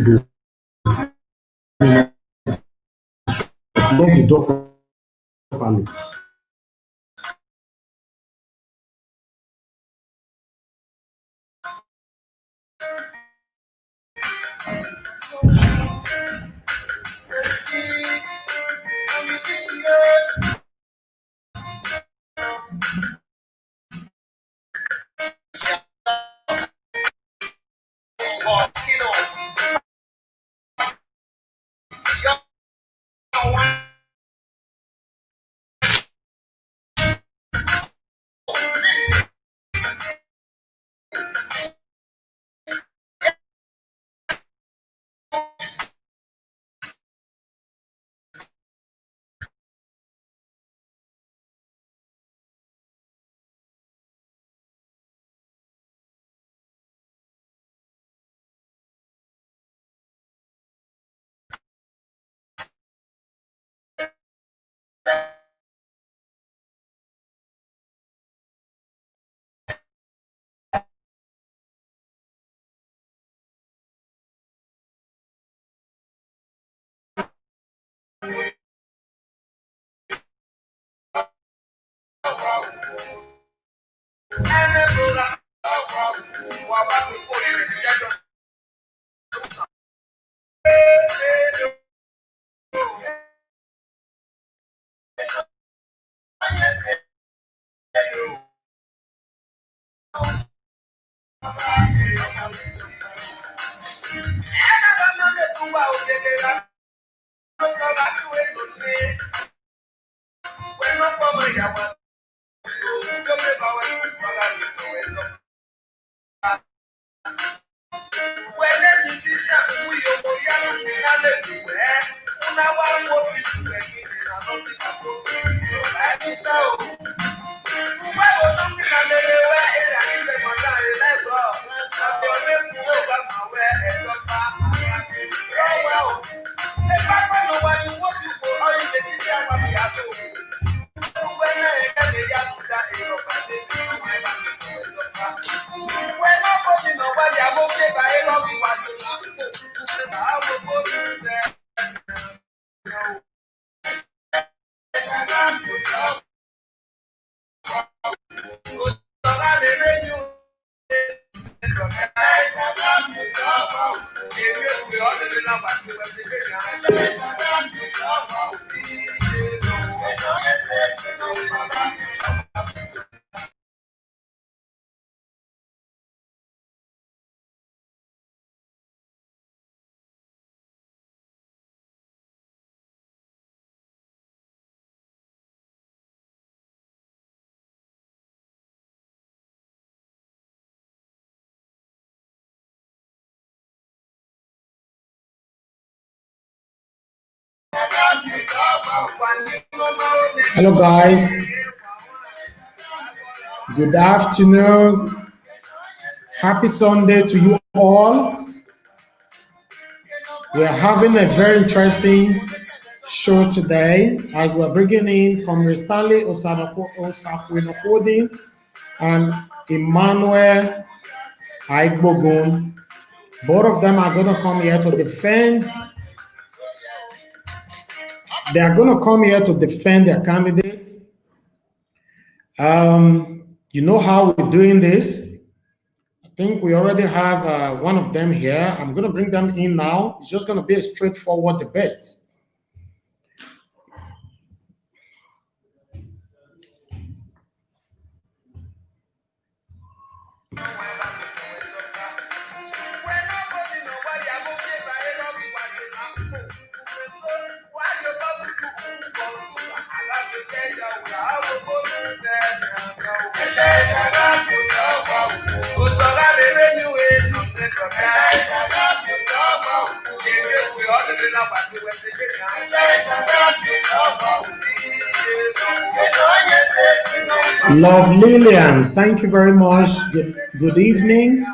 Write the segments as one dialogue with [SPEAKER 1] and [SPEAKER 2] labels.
[SPEAKER 1] Lock the door properly. Hello guys, good afternoon. Happy Sunday to you all. We are having a very interesting show today as we're bringing in Comr Stanley Osazee and Emmanuel Agbogun. Both of them are going to come here to defend. They are going to come here to defend their candidates. You know how we're doing this. I think we already have one of them here. I'm going to bring them in now. It's just going to be a straightforward debate. Love Lillian, thank you very much. Good evening.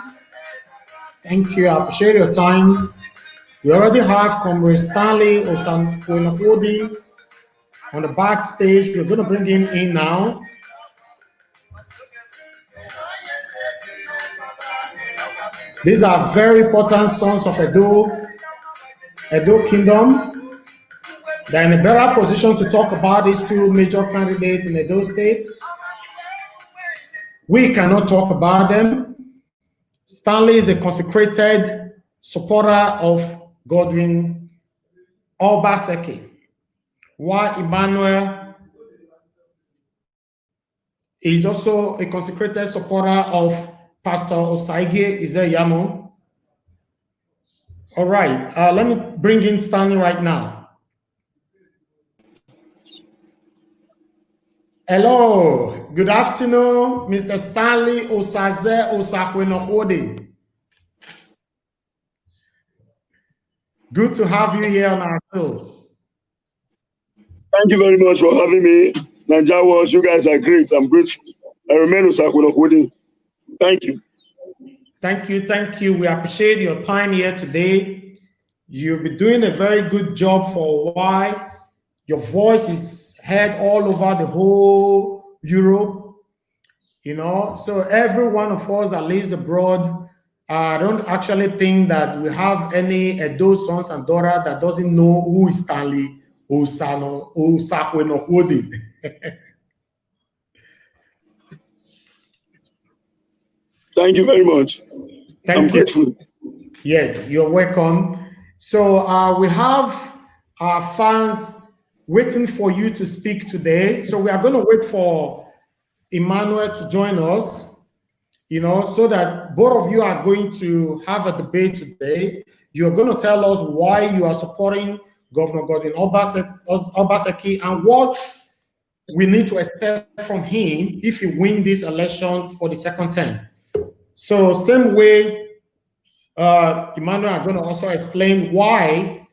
[SPEAKER 1] Thank you. I appreciate your time. We already have Comr Stanley Osazee on the backstage. We're going to bring him in now. These are very important sons of Edo Edo Kingdom. They're in a better position to talk about these two major candidates in Edo State. We cannot talk about them. Stanley is a consecrated supporter of Godwin Obaseki, while Emmanuel is also a consecrated supporter of Pastor Osazee Izeyamo. All right, let me bring in Stanley right now. Hello, good afternoon, Mr. Stanley Osazee Osakwenokode. Good to have you here on our show.
[SPEAKER 2] Thank you very much for having me. Naija Watch, you guys are great. I'm grateful. I remain Osakwenokode. Thank you.
[SPEAKER 1] Thank you, thank you. We appreciate your time here today. You've been doing a very good job for a while. Your voice is heard all over the whole Europe, you know. So every one of us that lives abroad, I don't actually think that we have any Edo sons and daughters that doesn't know who is Stanley Osakwenokode.
[SPEAKER 2] Thank you very much. I'm grateful.
[SPEAKER 1] Yes, you're welcome. So we have our fans waiting for you to speak today. So we are going to wait for Emmanuel to join us, you know, so that both of you are going to have a debate today. You're going to tell us why you are supporting Governor Godwin Obaseki and what we need to expect from him if he wins this election for the second term. So same way, Emmanuel are going to also explain why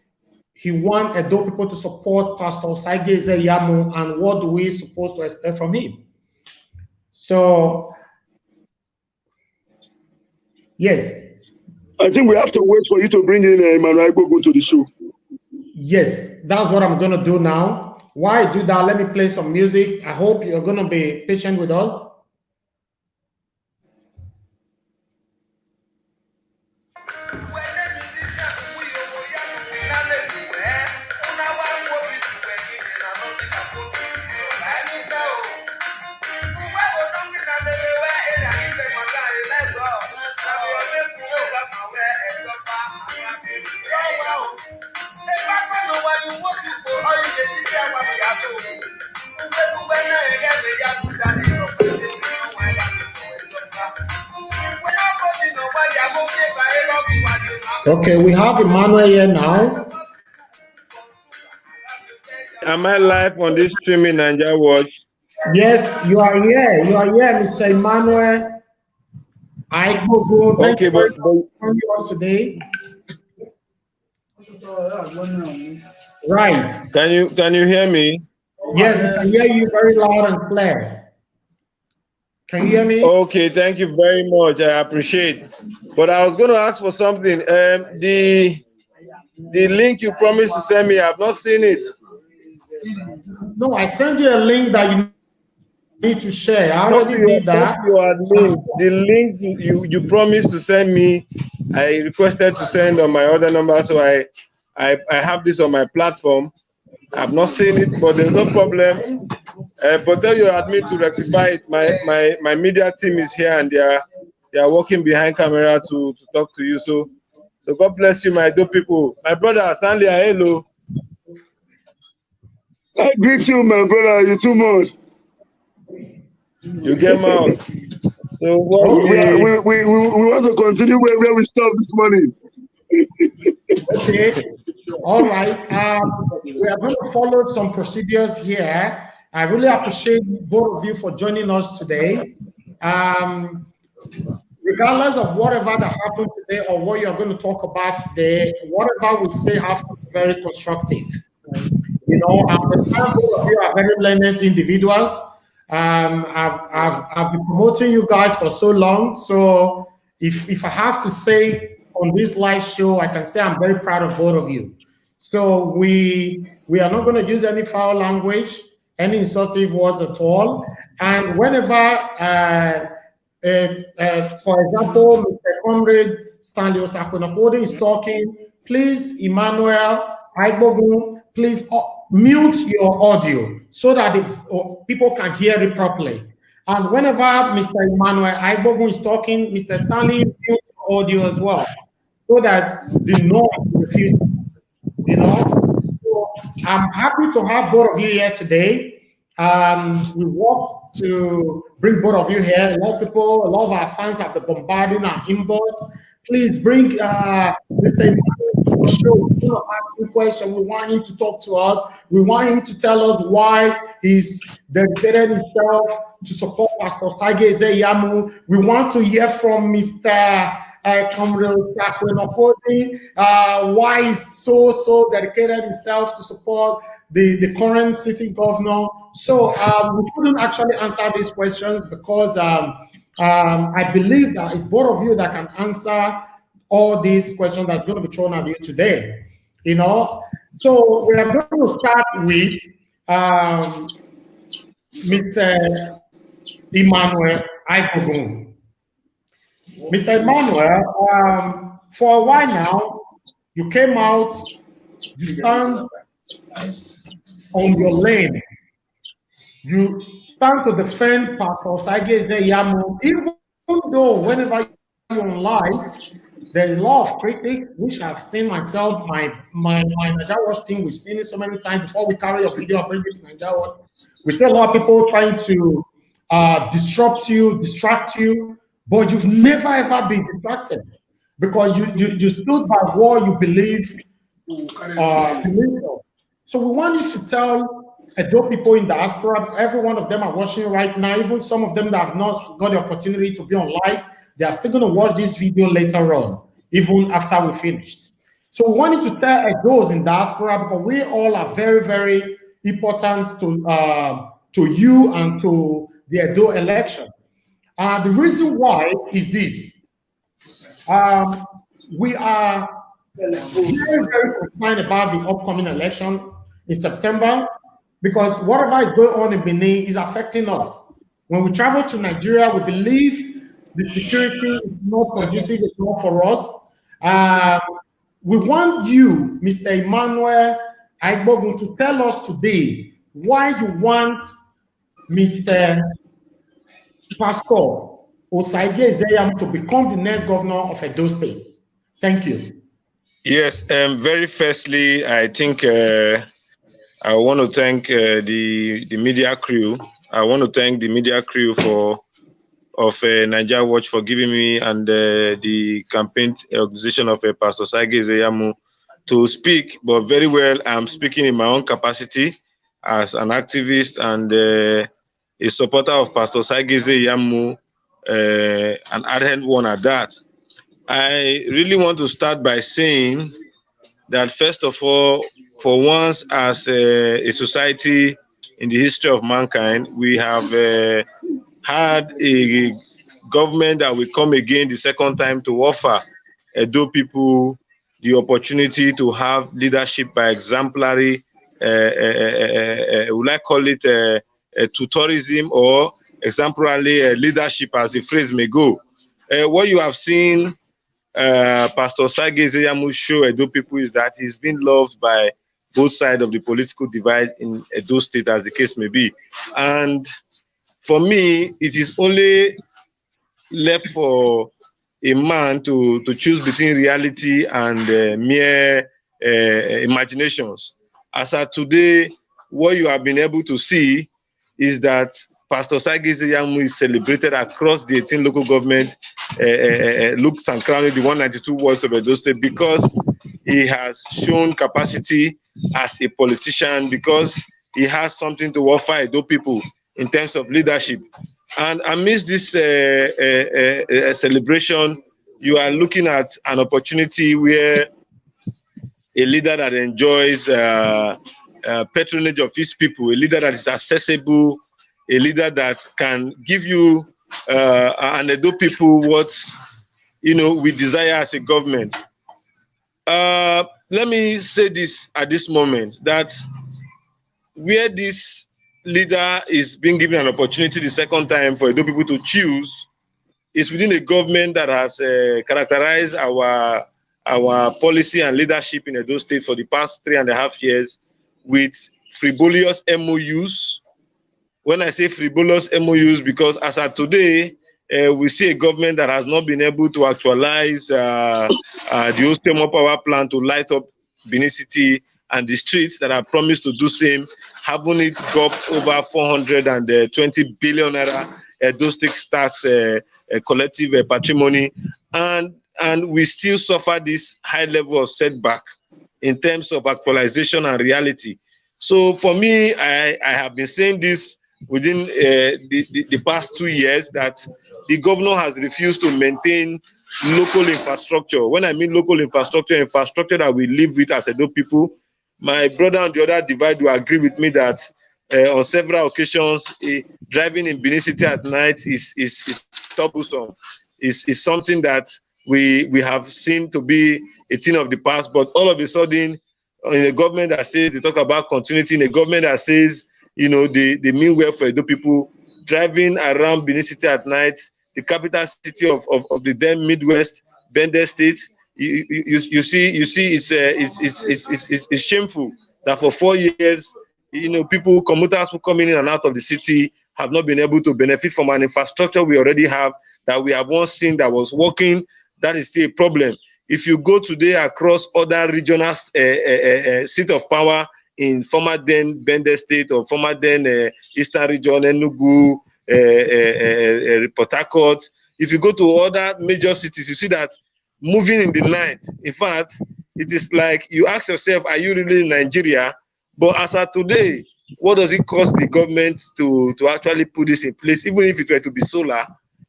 [SPEAKER 1] he wants Edo people to support Pastor Osazee Izeyamo and what do we supposed to expect from him. So, yes.
[SPEAKER 2] I think we have to wait for you to bring in Emmanuel Agbogun to the show.
[SPEAKER 1] Yes, that's what I'm going to do now. While I do that, let me play some music. I hope you're going to be patient with us. Okay, we have Emmanuel here now.
[SPEAKER 3] Am I live on this streaming Naija Watch?
[SPEAKER 1] Yes, you are here. You are here, Mr. Emmanuel. Agbogun. Thank you for joining us today. Right.
[SPEAKER 3] Can you hear me?
[SPEAKER 1] Yes, we can hear you very loud and clear. Can you hear me?
[SPEAKER 3] Okay, thank you very much. I appreciate. But I was going to ask for something. The link you promised to send me, I've not seen it.
[SPEAKER 1] No, I sent you a link that you need to share. I already did that.
[SPEAKER 3] The link you promised to send me, I requested to send on my other number, so I have this on my platform. I've not seen it, but there's no problem. But tell your admin to rectify it. My media team is here and they are working behind camera to talk to you. So God bless you, my dear people. My brother Stanley, hello.
[SPEAKER 2] I greet you, my brother. You're too much.
[SPEAKER 3] You get out. So what
[SPEAKER 2] we want to continue where we stopped this morning.
[SPEAKER 1] Okay. All right. We are going to follow some procedures here. I really appreciate both of you for joining us today. Regardless of whatever that happened today or what you're going to talk about today, whatever we say has to be very constructive. You know, I understand both of you are very learned individuals. I've been promoting you guys for so long. So if I have to say on this live show, I can say I'm very proud of both of you. So we are not going to use any foul language, any insultive words at all. And whenever, for example, Mr. Comrade Stanley Osakwenokode is talking, Please, Emmanuel, Agbogun, please mute your audio so that people can hear it properly. And whenever Mr. Emmanuel Agbogun is talking, Mr. Stanley, mute your audio as well, so that the noise will refuse. So I'm happy to have both of you here today. We want to bring both of you here. A lot of people, a lot of our fans have been bombarding our inbox. Please bring Mr. Emmanuel to the show. We want to ask him questions. We want him to talk to us. We want him to tell us why he's dedicated himself to support Pastor Osazee Yamu. We want to hear from Mr. Comr Stanley Osazee, why he's so dedicated himself to support the current sitting governor. So we couldn't actually answer these questions because I believe that it's both of you that can answer all these questions that's going to be thrown at you today. So we are going to start with Mr. Emmanuel Agbogun. Mr. Emmanuel, for a while now, you came out, you stand on your lane. You stand to defend Pastor Osazee Yamu, even though whenever you're on live, there's a lot of critics, which I've seen myself, my Nigeria Watch team, we've seen it so many times before we carry your video and bring it to Nigeria Watch. We see a lot of people trying to disrupt you, distract you, but you've never ever been distracted because you stood by what you believe. So we want you to tell Edo people in diaspora, every one of them are watching right now, even some of them that have not got the opportunity to be on live, they are still going to watch this video later on, even after we finished. So we wanted to tell those in diaspora because we all are very, very important to you and to the Edo election. The reason why is this. We are very, very concerned about the upcoming election in September because whatever is going on in Benin is affecting us. When we travel to Nigeria, we believe the security is not conducive enough for us. We want you, Mr. Emmanuel Agbogun, to tell us today why you want Mr. Pastor Osazee Yamu to become the next governor of Edo State. Thank you.
[SPEAKER 3] Yes, very firstly, I think I want to thank the media crew. I want to thank the media crew of Nigeria Watch for giving me and the campaign organization of Pastor Osazee Yamu to speak. But very well, I'm speaking in my own capacity as an activist and a supporter of Pastor Osazee Yamu, an ardent one at that. I really want to start by saying that first of all, for once as a society in the history of mankind, we have had a government that will come again the second time to offer Edo people the opportunity to have leadership by exemplary, would I call it tutorism or exemplary leadership as the phrase may go. What you have seen Pastor Osazee Yamu show Edo people is that he's been loved by both sides of the political divide in Edo State, as the case may be. And for me, it is only left for a man to choose between reality and mere imaginations. As of today, what you have been able to see is that Pastor Osazee Yamu is celebrated across the 18 local government, looks and crowning the 192 wards of Edo State because he has shown capacity as a politician, because he has something to offer Edo people in terms of leadership. And amidst this celebration, you are looking at an opportunity where a leader that enjoys patronage of his people, a leader that is accessible, a leader that can give you and Edo people what we desire as a government. Let me say this at this moment, that where this leader is being given an opportunity the second time for Edo people to choose is within a government that has characterized our our policy and leadership in Edo State for the past 3.5 years with frivolous MOUs. When I say frivolous MOUs, because as of today, we see a government that has not been able to actualize the Old Thermal Power Plant to light up Benin City, and the streets that are promised to do same, having it gulped over 420 billion naira Edo State tax collective patrimony, and we still suffer this high level of setback in terms of actualization and reality. So for me, I have been saying this within the past 2 years, that the governor has refused to maintain local infrastructure. When I mean local infrastructure that we live with as Edo people, my brother on the other divide will agree with me that on several occasions, driving in Benin City at night is troublesome. Is something that we have seen to be a thing of the past. But all of a sudden, in a government that says they talk about continuity, in a government that says, you know, they mean well for Edo people, driving around Benin City at night, the capital city of the then Midwest, Bende State, you see it's shameful that for 4 years, you know, commuters who come in and out of the city have not been able to benefit from an infrastructure we already have, that we have once seen that was working. That is still a problem. If you go today across other regional seat of power in former then Bende State or former then Eastern Region, Enugu, Port Harcourt, if you go to other major cities, you see that moving in the night. In fact, it is like you ask yourself, are you really in Nigeria? But as of today, what does it cost the government to actually put this in place, even if it were to be solar,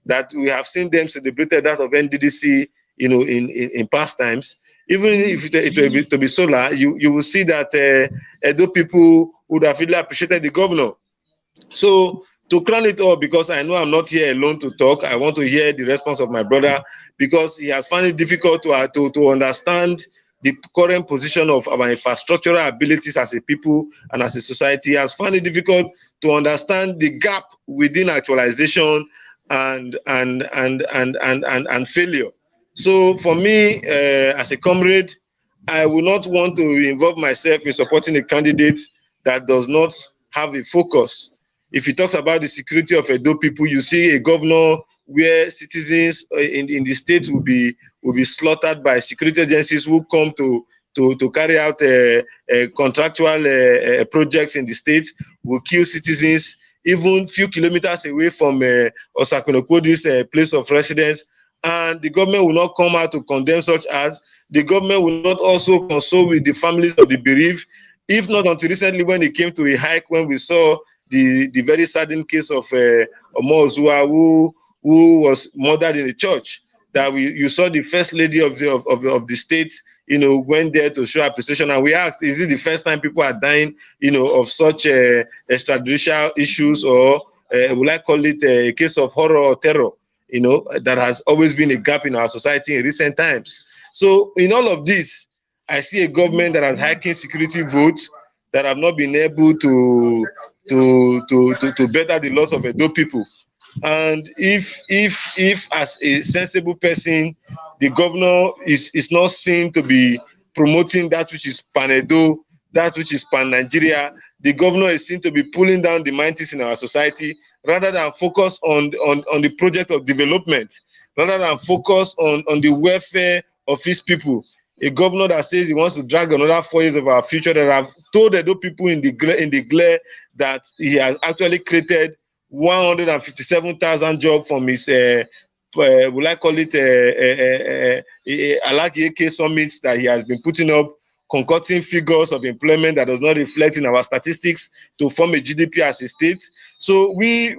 [SPEAKER 3] that we have seen them celebrated that of NDDC, you know, in past times. Even if it were to be solar, you will see that Edo people would have really appreciated the governor. So to crown it all, because I know I'm not here alone to talk, I want to hear the response of my brother, because he has found it difficult to understand the current position of our infrastructural abilities as a people and as a society. He has found it difficult to understand the gap within actualization and failure. So for me, as a comrade, I will not want to involve myself in supporting a candidate that does not have a focus. If he talks about the security of Edo people, you see a governor where citizens in the state will be slaughtered by security agencies who come to carry out contractual projects in the state, will kill citizens even few kilometers away from Osakunokwo's place of residence, and the government will not come out to condemn such acts. The government will not also console with the families of the bereaved, if not until recently when it came to a hike, when we saw the very saddening case of Omozua, who was murdered in the church. That you saw the first lady of the state, you know, went there to show appreciation, and we asked, is it the first time people are dying, you know, of such extrajudicial issues, or would I call it a case of horror or terror? You know, that has always been a gap in our society in recent times. So in all of this, I see a government that has hiking security votes that have not been able to better the loss of Edo people. And if as a sensible person, the governor is not seen to be promoting that which is pan-Edo, that which is pan-Nigeria, the governor is seen to be pulling down the minorities in our society, rather than focus on the project of development, rather than focus on the welfare of his people. A governor that says he wants to drag another 4 years of our future, that have told Edo people in the glare that he has actually created 157,000 jobs from his, will I call it, Alaki summits that he has been putting up, concocting figures of employment that does not reflect in our statistics to form a GDP as a state. So we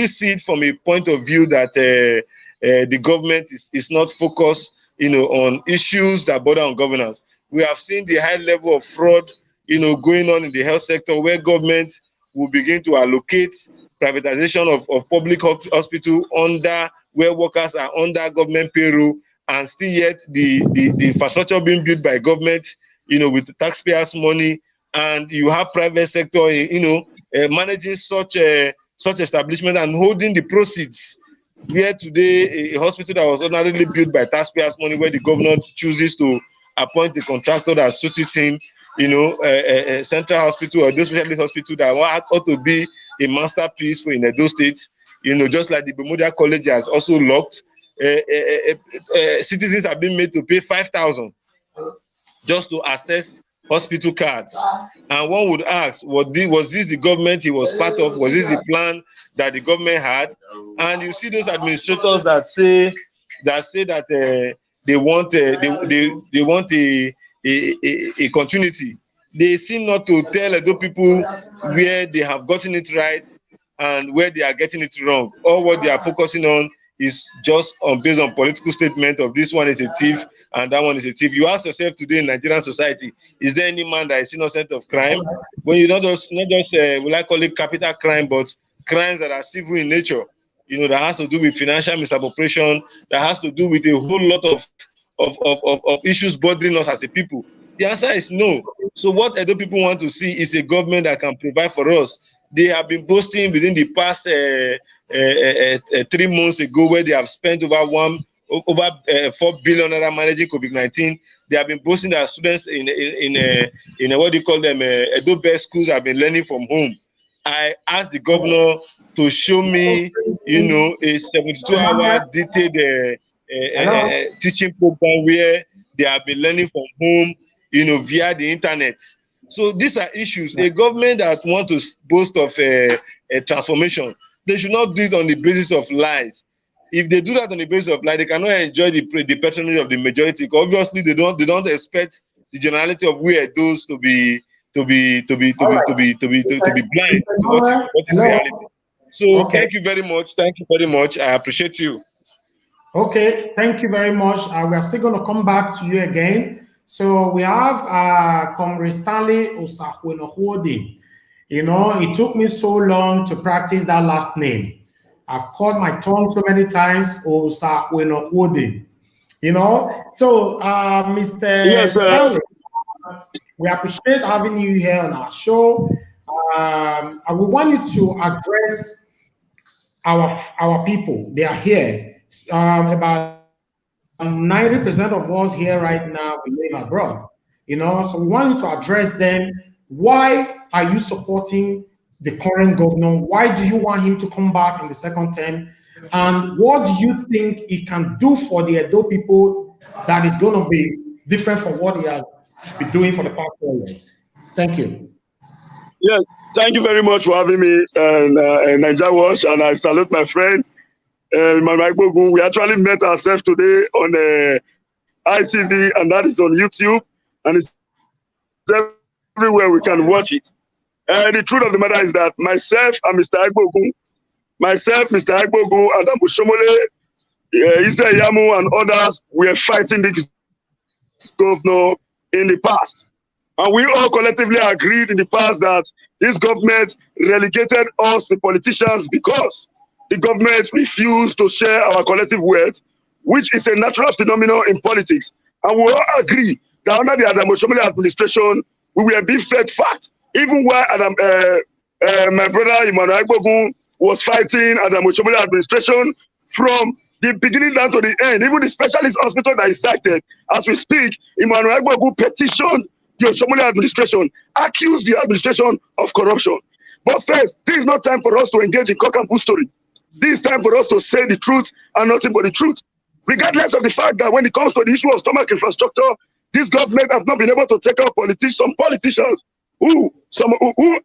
[SPEAKER 3] see it from a point of view that the government is not focused, you know, on issues that border on governance. We have seen the high level of fraud, you know, going on in the health sector, where government will begin to allocate privatization of public hospital under where workers are under government payroll, and still yet the infrastructure being built by government, you know, with the taxpayers' money, and you have private sector, you know, managing such establishment and holding the proceeds. where today a hospital that was ordinarily built by taxpayers' money, where the governor chooses to appoint the contractor that suits him, you know, a central hospital or those specialist hospital that ought to be a masterpiece for in Edo State, you know, just like the Bermuda College has also locked. Citizens have been made to pay 5,000 just to access hospital cards. And one would ask, was this the government he was part of? Was this the plan that the government had? And you see those administrators that say that they want a continuity. They seem not to tell Edo people where they have gotten it right and where they are getting it wrong. All what they are focusing on is just based on political statement of this one is a thief and that one is a thief. You ask yourself today in Nigerian society, is there any man that is innocent of crime? When you not just will I call it capital crime, but crimes that are civil in nature, you know, that has to do with financial misappropriation, that has to do with a whole lot of issues bothering us as a people. The answer is no. So what Edo people want to see is a government that can provide for us. They have been boasting within the past 3 months ago, where they have spent over 4 billion naira managing COVID-19. They have been boasting that students in what do you call them, Edo best schools have been learning from home. I asked the governor to show me, you know, a 72-hour detailed teaching program where they have been learning from home, you know, via the internet. So these are issues. A government that wants to boast of a transformation, they should not do it on the basis of lies. If they do that on the basis of lies, they cannot enjoy the patronage of the majority. Obviously, they don't expect the generality of we are those to be blind to what is reality. So thank you very much. Thank you very much. I appreciate you.
[SPEAKER 1] Okay, thank you very much. We are still going to come back to you again. So we have Comr Stanley Osazee. You know, it took me so long to practice that last name. I've called my tongue so many times, Osazee. You know, so Mr. Stanley, we appreciate having you here on our show. And we want you to address our people. They are here. About 90% of us here right now, we live abroad. You know, so we want you to address them. Why are you supporting the current governor? Why do you want him to come back in the second term? And what do you think he can do for the Edo people that is going to be different from what he has been doing for the past 4 years? Thank you.
[SPEAKER 2] Yes, thank you very much for having me and Nigeria Watch, and I salute my friend Emmanuel Agbogun. We actually met ourselves today on ITV, and that is on YouTube, and it's everywhere we can watch it. The truth of the matter is that myself and Mr. Agbogun, Mr. Agbogun, and Abushomole, Issa Yamu, and others were fighting the governor in the past. And we all collectively agreed in the past that this government relegated us, the politicians, because the government refused to share our collective wealth, which is a natural phenomenon in politics. And we all agree that under the Amoshomole administration, we were being fed fact. Even while my brother Emmanuel Agbogun was fighting the Amoshomole administration from the beginning down to the end, even the specialist hospital that is cited, as we speak, Emmanuel Agbogun petitioned the Oshomole administration, accused the administration of corruption. But first, this is not time for us to engage in cock and bull story. This is time for us to say the truth and nothing but the truth. Regardless of the fact that when it comes to the issue of stomach infrastructure, this government has not been able to take out some politicians who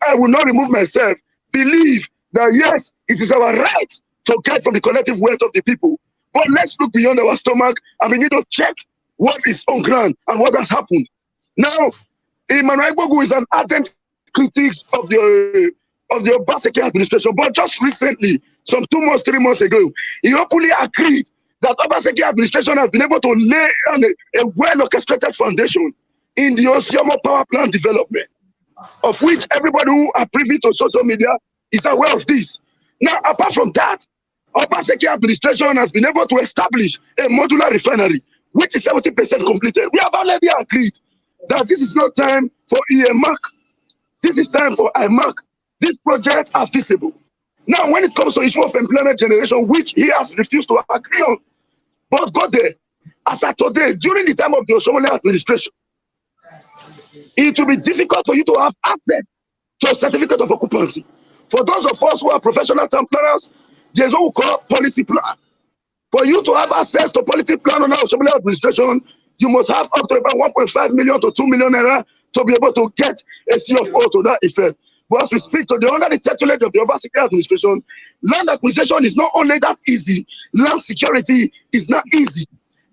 [SPEAKER 2] I will not remove myself, believe that yes, it is our right to get from the collective wealth of the people. But let's look beyond our stomach and begin to check what is on ground and what has happened. Now, Emmanuel Agbogun is an ardent critic of the Obaseki administration, but just recently, some 2 months, 3 months ago, he openly agreed that Obaseki administration has been able to lay on a well-orchestrated foundation in the Osiomo power plant development, of which everybody who are privy to social media is aware of this. Now, apart from that, Obaseki administration has been able to establish a modular refinery, which is 70% completed. We have already agreed that this is not time for EMAC. This is time for IMAC. These projects are feasible. Now, when it comes to issue of employment generation, which he has refused to agree on, but got there, as at today, during the time of the Osomole administration, it will be difficult for you to have access to a certificate of occupancy. For those of us who are professional town planners, there's what we call policy plan. For you to have access to policy plan on our Osomole administration, you must have up to about 1.5 million to 2 million naira to be able to get a CFO to that effect. But as we speak to the under the tutelage of the Obaseki administration, land acquisition is not only that easy, land security is not easy.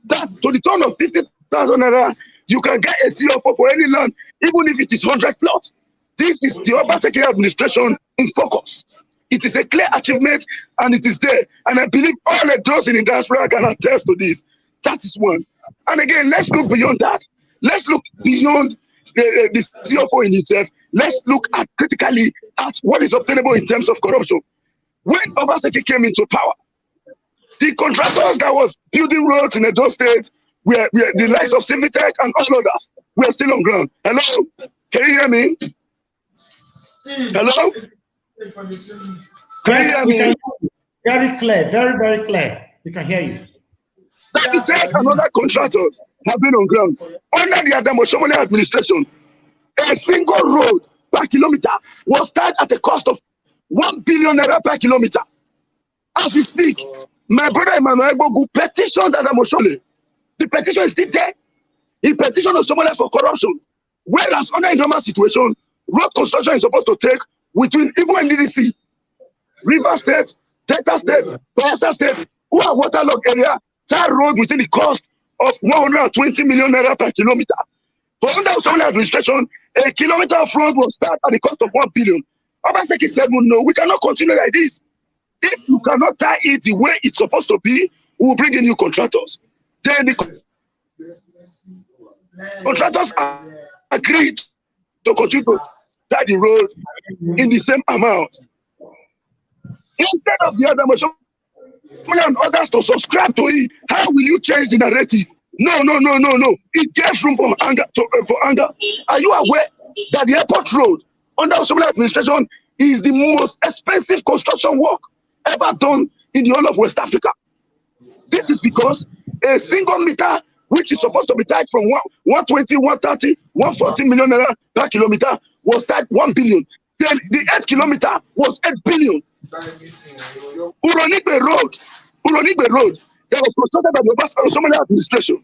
[SPEAKER 2] That to the tune of 50,000 naira, you can get a CFO for any land, even if it is 100 plots. This is the Obaseki administration in focus. It is a clear achievement and it is there. And I believe all of those in the diaspora can attest to this. That is one. And again, let's look beyond that. Let's look beyond the CFO in itself. Let's look at critically at what is obtainable in terms of corruption. When Obaseki came into power, the contractors that was building roads in those states were the likes of Civitech and all others were still on ground. Hello? Can you hear me? Hello? Can you hear me?
[SPEAKER 1] Very clear, very, very clear. We can hear you.
[SPEAKER 2] Civitech and other contractors have been on ground. Under the Osomole administration, a single road per kilometer was started at a cost of 1 billion naira per kilometer. As we speak, my brother Emmanuel Agbogun petitioned Osomole. The petition is still there. He petitioned Osomole for corruption. Whereas under a normal situation, road construction is supposed to take between even NDDC, River State, Delta State, Bayelsa State, who are waterlogged area, tar road within the cost of 120 million naira per kilometer. But under Osomole administration, a kilometer of road will start at the cost of 1 billion. Obaseki said, well, no, we cannot continue like this. If you cannot tie it the way it's supposed to be, we will bring in new contractors. Then the contractors agreed to continue to tie the road in the same amount. Instead of the other Osomole and others to subscribe to it, how will you change the narrative? No. It gives room for anger. Are you aware that the airport road under Osomole administration is the most expensive construction work ever done in the whole of West Africa? This is because a single meter, which is supposed to be tied from 120, 130, 140 million naira per kilometer, was tied 1 billion. Then the 8 kilometer was 8 billion. Uronigbe Road, that was constructed by the Osomole administration.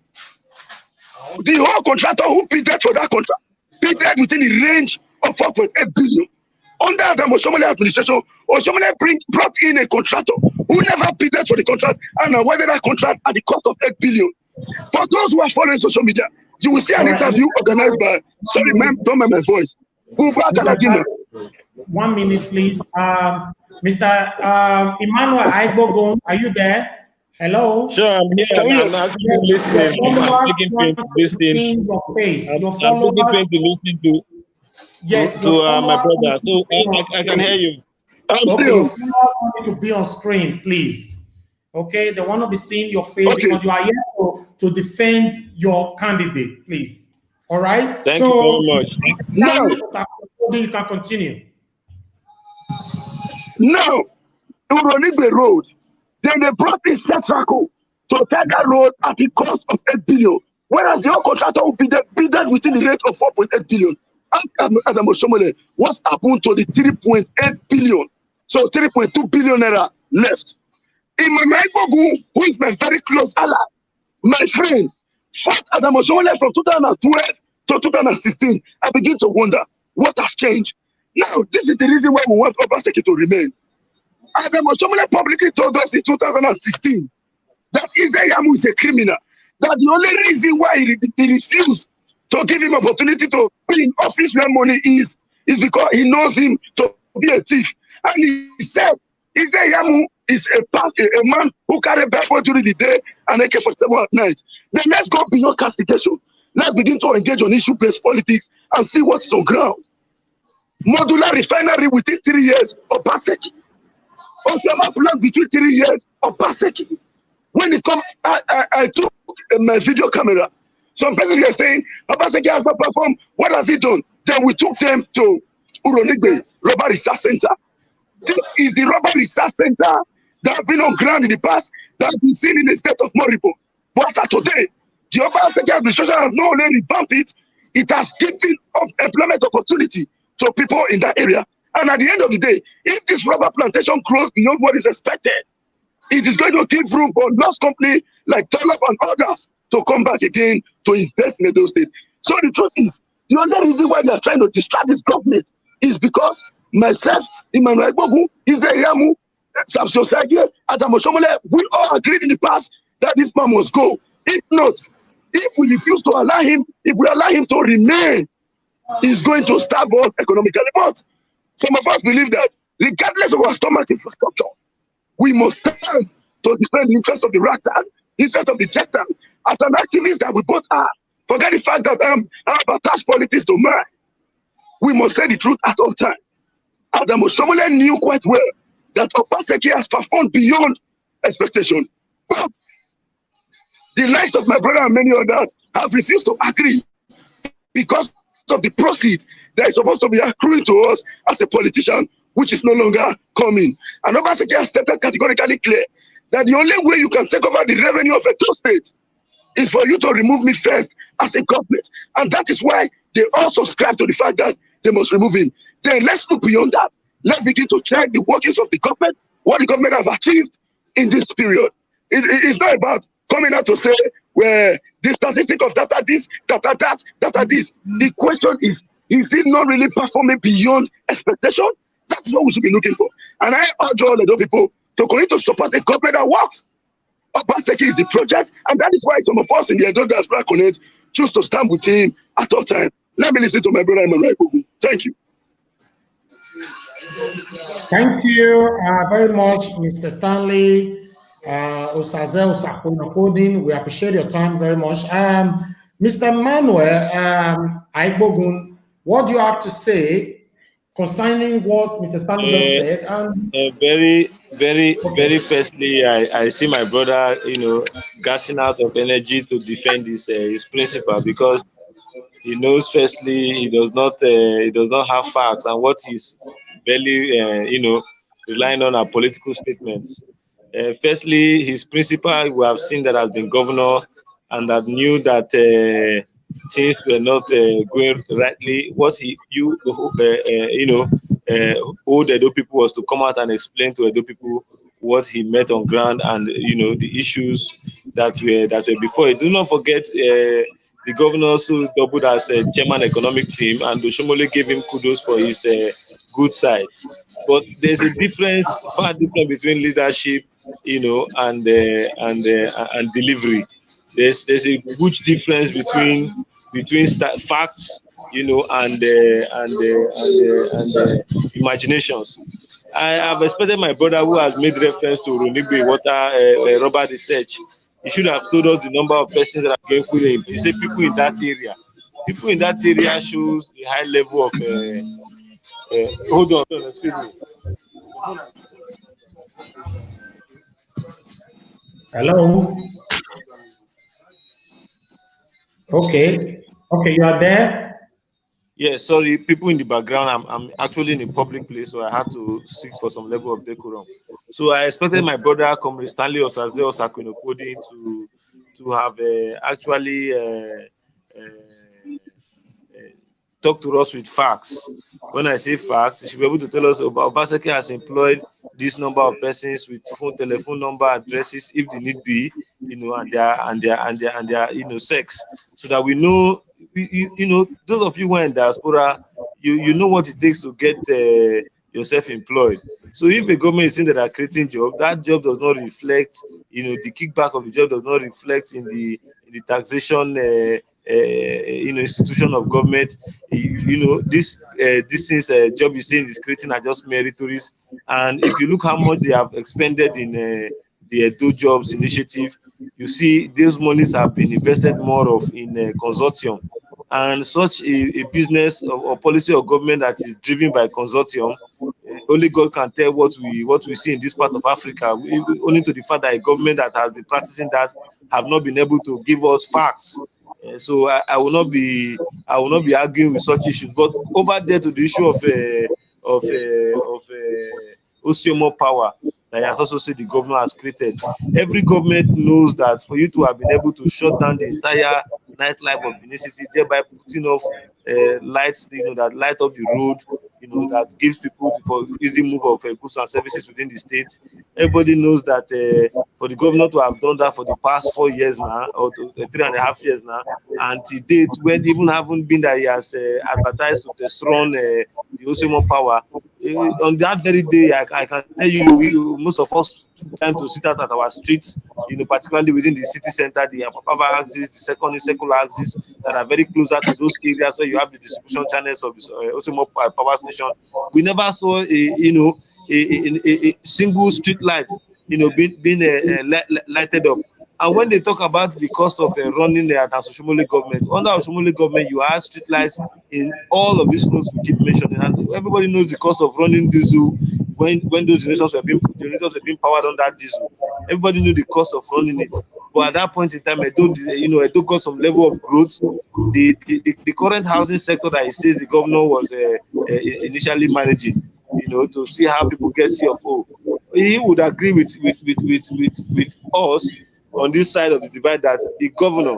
[SPEAKER 2] The whole contractor who bidded for that contract bidded within the range of 4.8 billion. Under the Osomole administration, Osomole brought in a contractor who never bidded for the contract and awarded that contract at the cost of 8 billion. For those who are following social media, you will see an interview organized by, sorry, ma'am, don't mind my voice.
[SPEAKER 1] 1 minute, please. Mr. Emmanuel Agbogun, are you there? Hello?
[SPEAKER 3] Sure, I'm here. I'm actually listening. I'm taking pain to listen. I'm taking pain to listen to. Yes, to my brother. So I can hear you.
[SPEAKER 1] Okay, your followers want you to be on screen, please. Okay, they want to be seeing your face because you are here to defend your candidate, please. All right?
[SPEAKER 3] Thank you very much.
[SPEAKER 1] Now, you can continue.
[SPEAKER 2] Now, Uronigbe Road, then they brought in Setraco to take that road at the cost of 8 billion, whereas the whole contractor will bidded within the rate of 4.8 billion. Ask Adam Osomole what's happened to the 3.8 billion. So 3.2 billion naira left. Emmanuel Agbogun, who is my very close ally, my friend, fought Adam Osomole from 2012 to 2016. I begin to wonder what has changed. Now, this is the reason why we want Obaseki to remain. Adam Osomole publicly told us in 2016 that Izeyamu is a criminal. That the only reason why he refused to give him opportunity to be in office where money is because he knows him to be a thief. And he said, Izeyamu is a man who carry Bible during the day and AK-47 at night. Then let's go beyond castigation. Let's begin to engage on issue-based politics and see what's on ground. Modular refinery within 3 years of Obaseki. Osama plan between 3 years of Obaseki. When it comes, I took my video camera. Some people are saying, Obaseki has not performed. What has he done? Then we took them to Uronigbe Robber Research Center. This is the rubber research center that have been on ground in the past, that have been seen in a state of moribo. But as of today, the Obaseki administration has not only revamped it, it has given employment opportunity to people in that area. And at the end of the day, if this rubber plantation grows beyond what is expected, it is going to give room for lost company like Tulip and others to come back again to invest in Edo State. So the truth is, the only reason why they are trying to distract this government is because myself, Emmanuel Agbogun, Izeyamu, Samson Osazee, Adam Oshomole, we all agreed in the past that this man must go. If not, if we refuse to allow him, if we allow him to remain, he's going to starve us economically. But some of us believe that regardless of our stomach infrastructure, we must stand to defend the interest of the ragtag, interest of the Jetan. As an activist that we both are, forget the fact that I'm attached politics to mine. We must say the truth at all times. Adam Oshomole knew quite well that Obaseki has performed beyond expectation. But the likes of my brother and many others have refused to agree because of the proceeds that is supposed to be accruing to us as a politician, which is no longer coming. And Obaseki has stated categorically clear that the only way you can take over the revenue of Edo State is for you to remove me first as a government. And that is why they all subscribe to the fact that they must remove him. Then let's look beyond that. Let's begin to check the workings of the government, what the government have achieved in this period. It's not about coming out to say, well, the statistic of data this, data that, data this. The question is it not really performing beyond expectation? That's what we should be looking for. And I urge all the people to continue to support a government that works. Obaseki is the project, and that is why some of us in the Edo Diaspora Connect choose to stand with him at all time. Let me listen to my brother Emmanuel. Thank you.
[SPEAKER 1] Thank you very much, Mr. Stanley Osazee. We appreciate your time very much. Mr. Emmanuel Agbogun, what do you have to say concerning what Mr. Stanley just said?
[SPEAKER 3] Very firstly, I see my brother, gassing out of energy to defend his principle, because he knows firstly he does not have facts, and what he's barely relying on are political statements. Firstly, his principal, we have seen that has been governor and that knew that things were not going rightly. What owed Edo people was to come out and explain to Edo people what he met on ground, and the issues that were before. Do not forget the governor also doubled as chairman economic team, and Oshomole gave him kudos for his good side. But there's a far difference between leadership, and delivery. There's a huge difference between facts, and imaginations. I have expected my brother, who has made reference to Runigbe water rubber research, he should have told us the number of persons that are going through him. He said people in that area. People in that area shows the high level of. Hold on, excuse me.
[SPEAKER 1] Hello. Okay, you are there.
[SPEAKER 3] Yeah, sorry, people in the background. I'm actually in a public place, so I had to seek for some level of decorum. So I expected my brother, Comr Stanley Osazee to have actually talk to us with facts. When I say facts, he should be able to tell us about Obaseki has employed this number of persons with telephone number, addresses, if the need be, and their sex, so that we know. Those of you who are in diaspora, you know what it takes to get yourself employed. So if a government is saying that they are creating jobs, that job does not reflect, the kickback of the job does not reflect in the taxation, institution of government. This job you saying is creating are just meritorious. And if you look how much they have expended in the Edo Jobs Initiative, you see those monies have been invested more of in consortium, and such a business or policy of government that is driven by consortium. Only God can tell what we see in this part of Africa. Only to the fact that a government that has been practicing that have not been able to give us facts. So I will not be arguing with such issues. But over there to the issue
[SPEAKER 4] Osimo power that he has also said the governor has created. Every government knows that for you to have been able to shut down the entire nightlife of Benin City, thereby putting off lights, that light up the road, that gives people for easy move of goods and services within the state. Everybody knows that for the governor to have done that for the past 4 years now, or 3.5 years now, and to date, when even haven't been that he has advertised to Tesron the Osimo power, on that very day, I can tell you, most of us took time to sit out at our streets, particularly within the city center, the Apapa axis, the second circular axis, that are very closer to those areas where you have the distribution channels of Osimo power station. We never saw a single street light, being lighted up. And when they talk about the cost of running the Oshomole government, under Oshomole government, you have street lights in all of these roads we keep mentioning, and everybody knows the cost of running diesel when those generators were being powered on that diesel. Everybody knew the cost of running it. But at that point in time, Edo got some level of growth. The current housing sector that he says the governor was initially managing, to see how people get CFO. He would agree with us on this side of the divide that the governor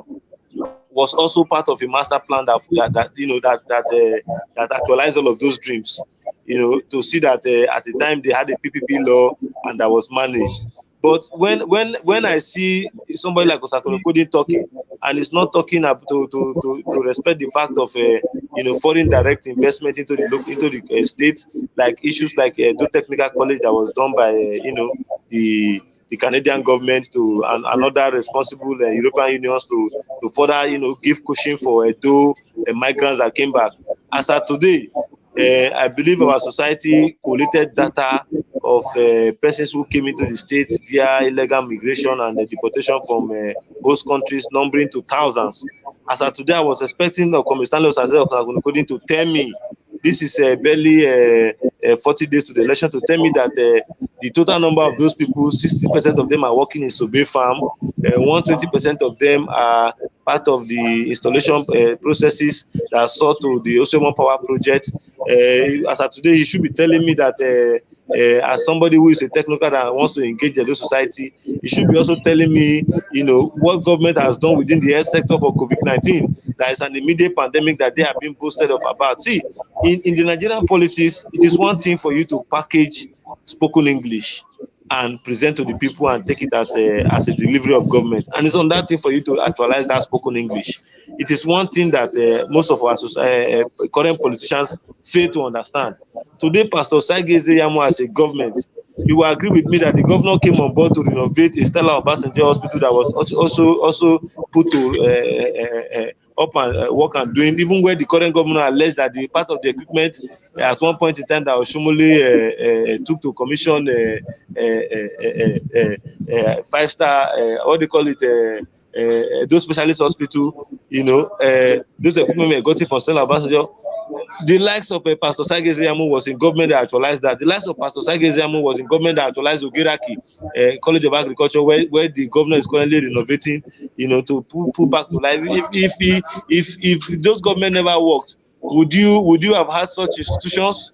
[SPEAKER 4] was also part of a master plan that actualized all of those dreams. To see that at the time they had a PPP law and that was managed. But when I see somebody like Osakonokodin talking, and it's not talking to respect the fact of foreign direct investment into the state, like issues like the technical college that was done by the Canadian government to and other responsible European unions to further give cushion for migrants that came back. As of today, I believe our society collated data of persons who came into the states via illegal migration and deportation from host countries, numbering to thousands. As of today, I was expecting Comr Stanley Osazee to tell me, this is barely 40 days to the election, to tell me that the total number of those people, 60% of them are working in Sobe farm, 120% of them are part of the installation processes that sought to the Osimo Power project. As of today, he should be telling me that as somebody who is a technocrat that wants to engage the society, he should be also telling me, what government has done within the health sector for COVID-19. That is an immediate pandemic that they have been boasted of about. See, in the Nigerian politics, it is one thing for you to package spoken English and present to the people and take it as a delivery of government. And it's on that thing for you to actualize that spoken English. It is one thing that most of our current politicians fail to understand. Today, Pastor Sageze Yamo as a government, you will agree with me that the governor came on board to renovate a Stella Obasanjo hospital that was also put to up and work and doing, even where the current governor alleged that the part of the equipment at one point in time that Oshomole took to commission 5-star, what they call it, those specialist hospital, those equipment were gotten from Stella Obasanjo. The likes of Pastor Sageze Yamo was in government that actualized that. The likes of Pastor Sageze Yamo was in government that actualized Ogeraki College of Agriculture, where the governor is currently renovating, to put back to life. If those government never worked, would you have had such institutions?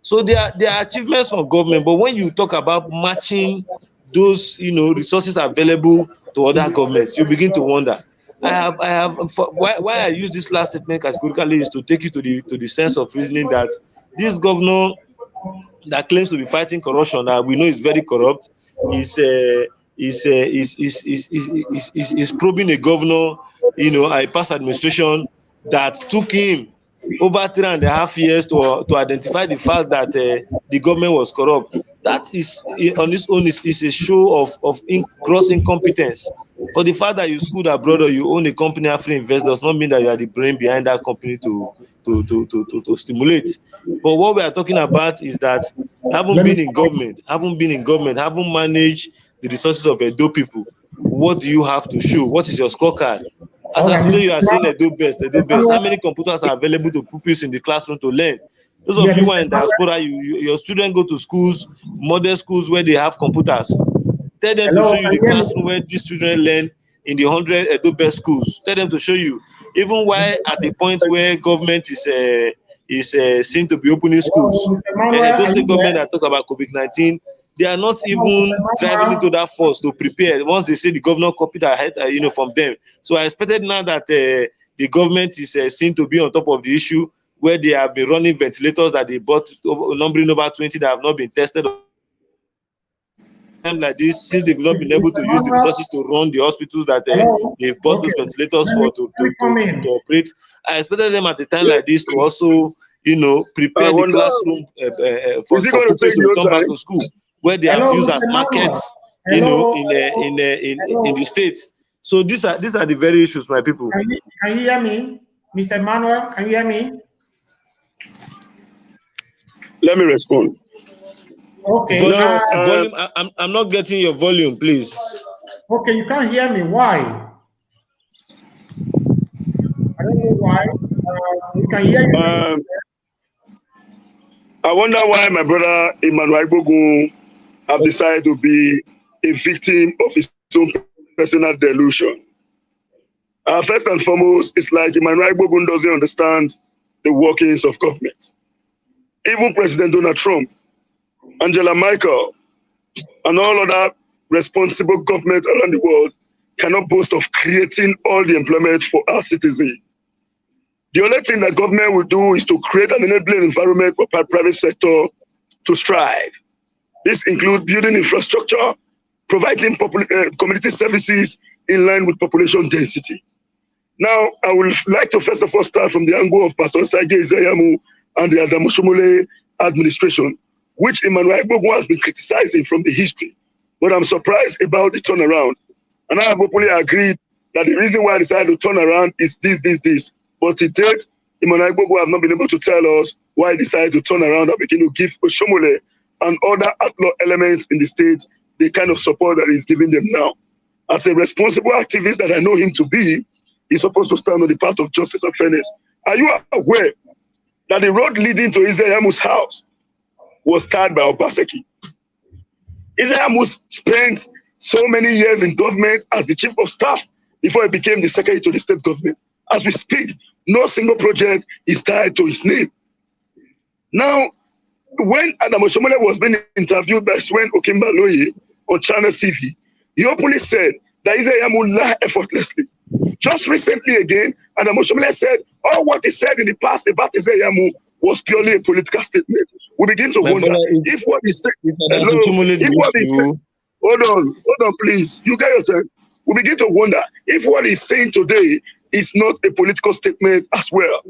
[SPEAKER 4] So there are achievements from government, but when you talk about matching those resources available to other governments, you begin to wonder. Why I use this last statement categorically is to take you to the sense of reasoning that this governor that claims to be fighting corruption, that we know is very corrupt, is probing a governor, a past administration that took him over 3.5 years to identify the fact that the government was corrupt. That is on its own is a show of gross incompetence. For the fact that you schooled abroad or you own a company after invest does not mean that you are the brain behind that company to stimulate. But what we are talking about is that having been in government, having managed the resources of Edo people, what do you have to show? What is your scorecard? As of today, you are saying Edo best. How many computers are available to pupils in the classroom to learn? Those of you who are in diaspora, your students go to schools, model schools where they have computers. Tell them to show you the classroom where these children learn in the 100 Edo best schools. Tell them to show you. Even while at the point where government is seen to be opening schools.
[SPEAKER 1] Hello, Mr. Emmanuel,
[SPEAKER 4] Those
[SPEAKER 1] are
[SPEAKER 4] state
[SPEAKER 1] you
[SPEAKER 4] government
[SPEAKER 1] there?
[SPEAKER 4] that talk about COVID-19, they are not
[SPEAKER 1] Hello, Mr.
[SPEAKER 4] even driving into
[SPEAKER 1] Emmanuel.
[SPEAKER 4] that force to prepare once they say the governor copied ahead, from them. So I expected now that the government is seen to be on top of the issue, where they have been running ventilators that they bought, numbering over 20 that have not been tested. Time like this, since they've not been able
[SPEAKER 1] Mr.
[SPEAKER 4] to use the
[SPEAKER 1] Emmanuel,
[SPEAKER 4] resources to run the hospitals that
[SPEAKER 1] hello.
[SPEAKER 4] they've bought
[SPEAKER 1] Okay,
[SPEAKER 4] those ventilators
[SPEAKER 1] let me
[SPEAKER 4] for
[SPEAKER 1] let me come
[SPEAKER 4] to
[SPEAKER 1] in.
[SPEAKER 4] operate, I expected them at a time
[SPEAKER 2] Yeah,
[SPEAKER 4] like this to also,
[SPEAKER 2] I
[SPEAKER 4] prepare the
[SPEAKER 2] wonder,
[SPEAKER 4] classroom
[SPEAKER 2] is he
[SPEAKER 4] for
[SPEAKER 2] going to take
[SPEAKER 4] pupils to
[SPEAKER 2] your
[SPEAKER 4] return back
[SPEAKER 2] time?
[SPEAKER 4] to school, where they have
[SPEAKER 1] Hello,
[SPEAKER 4] used
[SPEAKER 1] Mr.
[SPEAKER 4] as
[SPEAKER 1] Emmanuel.
[SPEAKER 4] markets,
[SPEAKER 1] Hello,
[SPEAKER 4] in the
[SPEAKER 1] hello.
[SPEAKER 4] state. So these are the very issues, my people.
[SPEAKER 1] Can you hear me, Mr. Emmanuel? Can you hear me?
[SPEAKER 2] Let me respond.
[SPEAKER 1] Okay.
[SPEAKER 4] Volume,
[SPEAKER 2] Now,
[SPEAKER 4] volume. I'm not getting your volume, please.
[SPEAKER 1] Okay, you can't hear me. Why? I don't know why. We can hear you now.
[SPEAKER 2] um, I wonder why my brother Emmanuel Agbogun have decided to be a victim of his own personal delusion. First and foremost, it's like Emmanuel Agbogun doesn't understand the workings of government. Even President Donald Trump, Angela Merkel, and all other responsible governments around the world cannot boast of creating all the employment for our citizens. The only thing that government will do is to create an enabling environment for private sector to strive. This includes building infrastructure, providing community services in line with population density. Now, I would like to first of all start from the angle of Pastor Sage Izayamu and the Adamoshomole administration, which Emmanuel Agbogun has been criticizing from the history. But I'm surprised about the turnaround. And I have openly agreed that the reason why I decided to turn around is this. But to date, Emmanuel Agbogun have not been able to tell us why he decided to turn around and begin to give Oshomole and other outlaw elements in the state the kind of support that he's giving them now. As a responsible activist that I know him to be, he's supposed to stand on the path of justice and fairness. Are you aware that the road leading to Izayamu's house was started by Obaseki? Izayamu spent so many years in government as the chief of staff before he became the secretary to the state government. As we speak, no single project is tied to his name. Now, when Adam Oshomole was being interviewed by Swen Okimbaloye on Channel TV, he openly said that Izayamu lied effortlessly. Just recently again, Adam Oshomole said all what he said in the past about Izayamu was purely a political statement. We begin to wonder if what he said, hold on, please, you get your turn. We begin to wonder if what he's saying today is not a political statement as well.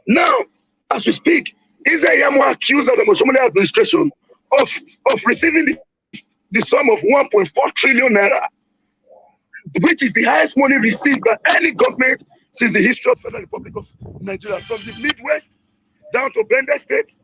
[SPEAKER 2] Now, as we speak, Izayamu accused the Oshomole administration of receiving the sum of 1.4 trillion naira, which is the highest money received by any government since the history of the Federal Republic of Nigeria, from the Midwest down to Bender State,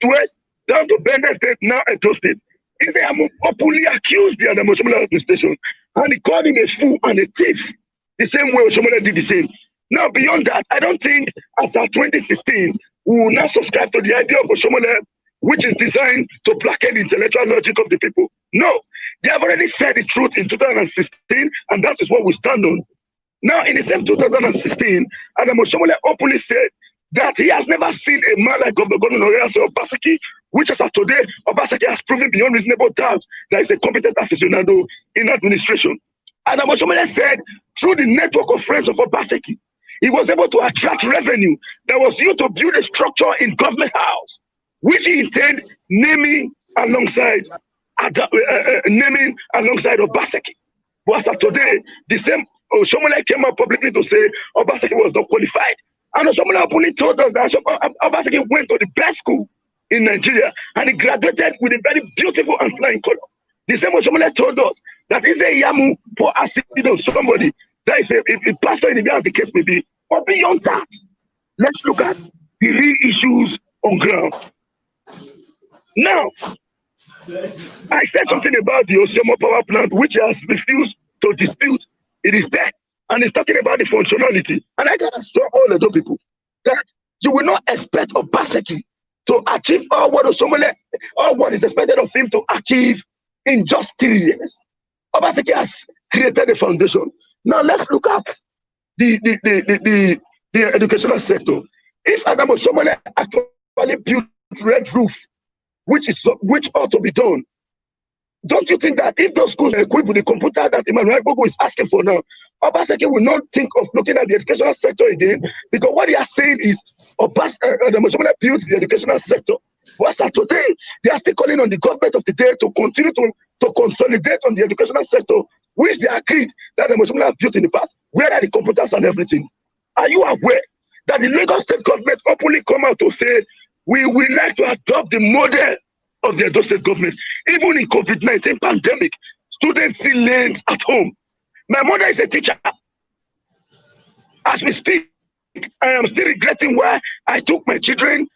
[SPEAKER 2] West down to Bender State, now Edo State. Izayamu openly accused the Adam Oshomole administration, and he called him a fool and a thief, the same way Oshomole did the same. Now, beyond that, I don't think as of 2016, we will not subscribe to the idea of Oshomole, which is designed to placate the intellectual logic of the people. No, they have already said the truth in 2016, and that is what we stand on. Now, in the same 2016, Adam Oshomole openly said that he has never seen a man like Governor Obaseki, which as of today, Obaseki has proven beyond reasonable doubt that he's a competent aficionado in administration. Adam Oshomole said, through the network of friends of Obaseki, he was able to attract revenue that was used to build a structure in government house, which he intended naming alongside Obaseki. But as of today, the same Oshomole came out publicly to say Obaseki was not qualified. And Oshomole openly told us that Obaseki went to the best school in Nigeria and he graduated with a very beautiful and flying color. The same Oshomole told us that Izayamu pour acid on somebody. That is a pastor in the as the case may be. But beyond that, let's look at the real issues on ground. Now, I said something about the Osimo power plant, which he has refused to dispute. It is there. And he's talking about the functionality. And I just saw all the people that you will not expect Obaseki to achieve all what is expected of him to achieve in just 3 years. Obaseki has created a foundation. Now let's look at the educational sector. If Adam Osomole actually built Red Roof, which ought to be done, don't you think that if those schools are equipped with the computer that Emmanuel Agbogun is asking for now, Obaseki will not think of looking at the educational sector again, because what they are saying is Adam Osomole built the educational sector. But as today, they are still calling on the government of the day to continue to consolidate on the educational sector, which they agreed that Adam Osomole has built in the past. Where are the computers and everything? Are you aware that the Lagos state government openly come out to say, we would like to adopt the model of the Edo state government? Even in COVID-19 pandemic, students see lanes at home. My mother is a teacher. As we speak, I am still regretting why I took my children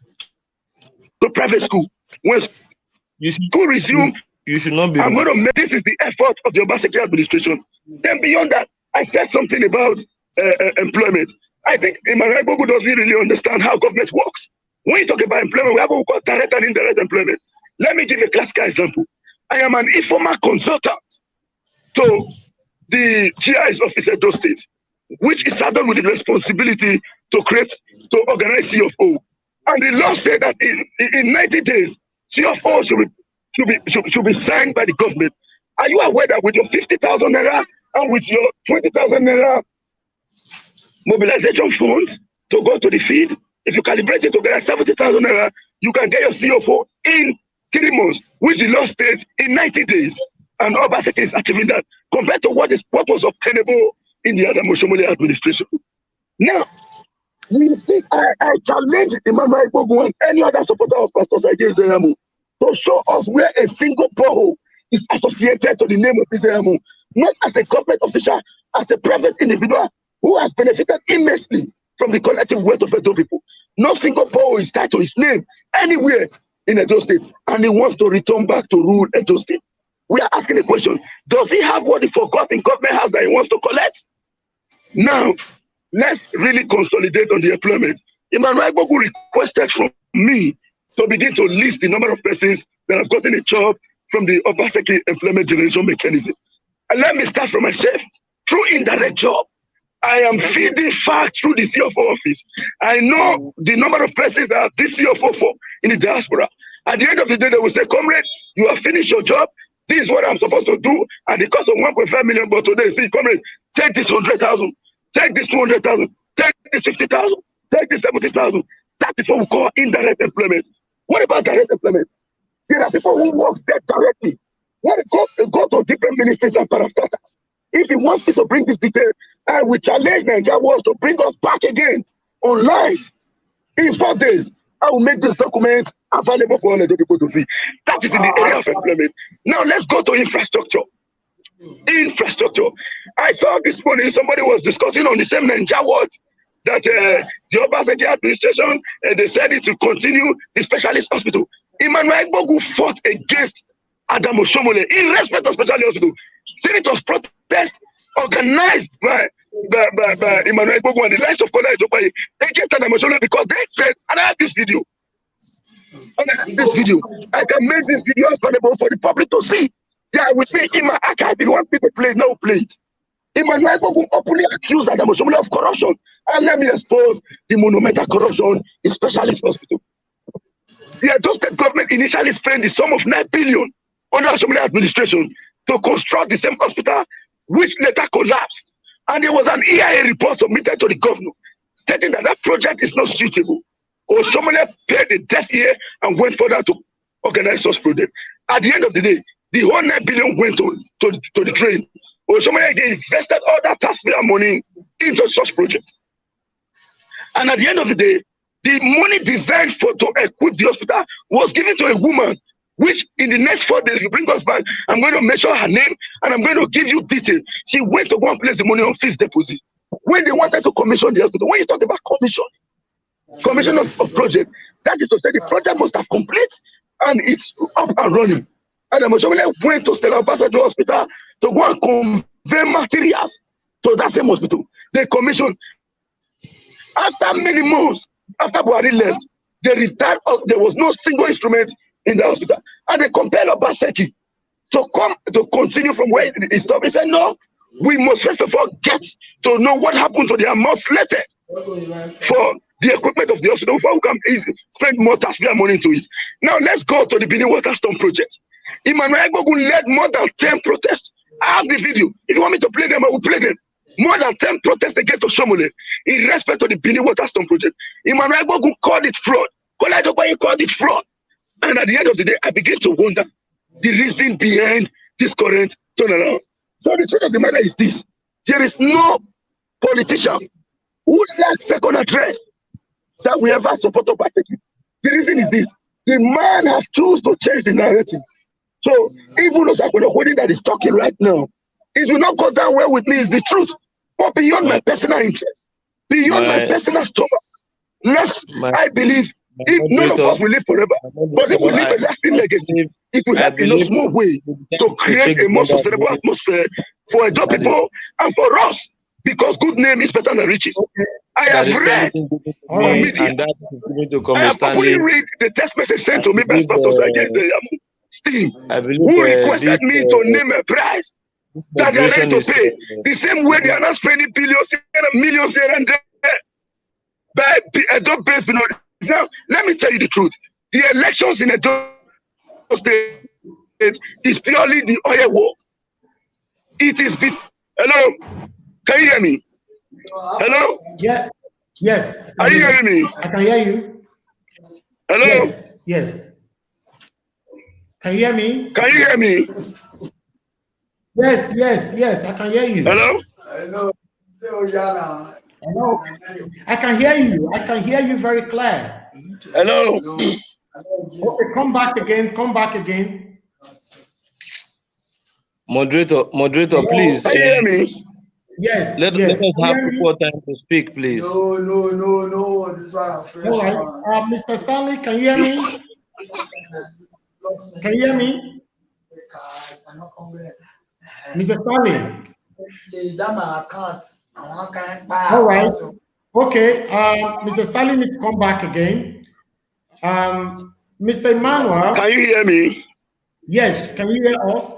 [SPEAKER 2] to private school. When school resumed,
[SPEAKER 4] you should not be.
[SPEAKER 2] I'm going to make this is the effort of the Obaseki administration. Then beyond that, I said something about employment. I think Emmanuel Agbogun doesn't really understand how government works. When you talk about employment, we have what we call direct and indirect employment. Let me give a classical example. I am an informal consultant to the GI's office at those states, which is saddled with the responsibility to organize CFO. And the law said that in 90 days, CFO should be signed by the government. Are you aware that with your 50,000 naira and with your 20,000 naira mobilization funds to go to the field, if you calibrate it together 70,000 naira, you can get your CFO in 3 months, which the law states in 90 days. And Obaseki is achieving that compared to what was obtainable in the Adam Osomole administration. Now, I challenge Emmanuel Agbogun and any other supporter of Pastor Saide Ezeyamo to show us where a single borehole is associated to the name of Ezeyamo, not as a government official, as a private individual who has benefited immensely from the collective wealth of Edo people. No single borehole is tied to his name anywhere in Edo State, and he wants to return back to rule Edo State. We are asking the question, does he have what the forgotten government has that he wants to collect? Now, let's really consolidate on the employment. Emmanuel Agbogun requested from me to begin to list the number of persons that have gotten a job from the Obaseki employment generation mechanism. And let me start from myself. Through indirect job, I am feeding facts through the CFO office. I know the number of persons that have this CFO for in the diaspora. At the end of the day, they will say, comrade, you have finished your job. This is what I'm supposed to do at the cost of 1.5 million. But today, see, comrade, take this 100,000, take this 200,000, take this 50,000, take this 70,000. That is what we call indirect employment. What about direct employment? There are people who work there directly. When they go to different ministries and parastatals. If he wants me to bring this detail, I will challenge Nigeria Wars to bring us back again online in 4 days. I will make this document available for all the people to see. That is in the area of employment. Now let's go to infrastructure. Infrastructure. I saw this morning somebody was discussing on the same Nigeria Watch that the Obaseki administration, they said it to continue the specialist hospital. Emmanuel Agbogun fought against Adam Osomole in respect of specialist hospital. Senators protest organized by Emmanuel Agbogun and the likes of Kola Edopaye against Adam Osomole because they said, and I have this video. I can make this video available for the public to see. Yeah, with me in my archive. If you want me to play, no, play it. Emmanuel Agbogun openly accused Adam Osomole of corruption. And let me expose the monumental corruption in specialist hospital. The Edo State government initially spent the sum of 9 billion under Osomole administration to construct the same hospital, which later collapsed. And there was an EIA report submitted to the governor stating that that project is not suitable. Osomole paid a deaf ear and went further to organize such project. At the end of the day, the whole 9 billion went to the train. Osomole again invested all that taxpayer money into such projects. And at the end of the day, the money designed to equip the hospital was given to a woman, which in the next 4 days, you bring us back, I'm going to mention her name and I'm going to give you details. She went to go and place the money on fixed deposit. When they wanted to commission the hospital, when you talk about commission of project, that is to say the project must have complete and it's up and running. And Osomole went to Stella Obasanjo Hospital to go and convey materials to that same hospital. They commissioned. After many months, after Buhari left, they retired. There was no single instrument in the hospital. And they compelled Obaseki to continue from where it stopped. He said, no, we must first of all get to know what happened to the amounts later for the equipment of the hospital before we can spend more taxpayer money into it. Now let's go to the Benin Water Storm project. Emmanuel Agbogun led more than 10 protests. I have the video. If you want me to play them, I will play them. More than 10 protests against Oshomole in respect to the Benin Water Storm project. Emmanuel Agbogun called it fraud. Kola Adebayo called it fraud. And at the end of the day, I begin to wonder the reason behind this current turnaround. So the truth of the matter is this. There is no politician who lacks second address that we ever support or persecute. The reason is this. The man has chosen to change the narrative. So even though Osakolo that is talking right now, it will not go down well with me, it's the truth. But beyond my personal interest, beyond my personal stomach, I believe if none of us will live forever, but if we leave a lasting legacy, it will help in a small way to create a more sustainable atmosphere for Edo people and for us, because good name is better than riches. I have read on media, I have probably read the text message sent to me by Pastor against Steam, who requested me to name a price that they are ready to pay. The same way they are not spending billions and millions here and there by Edo-based. Now, let me tell you the truth. The elections in Edo State is purely the oil war. It is bit. Hello? Can you hear me? Hello?
[SPEAKER 1] Yeah. Yes.
[SPEAKER 2] Are you hearing me?
[SPEAKER 1] I can hear you.
[SPEAKER 2] Hello?
[SPEAKER 1] Yes. Yes. Can you hear me?
[SPEAKER 2] Can you hear me?
[SPEAKER 1] Yes. Yes. Yes. I can hear you.
[SPEAKER 2] Hello?
[SPEAKER 5] Hello.
[SPEAKER 1] Hello. I can hear you. I can hear you very clear.
[SPEAKER 2] Hello?
[SPEAKER 1] Okay, come back again. Come back again.
[SPEAKER 4] Moderator,
[SPEAKER 1] Hello?
[SPEAKER 4] please.
[SPEAKER 2] Can you hear me?
[SPEAKER 1] Yes.
[SPEAKER 4] Let
[SPEAKER 1] Yes.
[SPEAKER 4] us have more time to speak, please.
[SPEAKER 5] No. This one I'm fresh.
[SPEAKER 1] All right. Mr. Stanley, can you hear me? Can you hear me? Mr. Stanley. All right. Okay. Mr. Stanley needs to come back again. Mr. Emmanuel.
[SPEAKER 2] Can you hear me?
[SPEAKER 1] Yes. Can you hear us?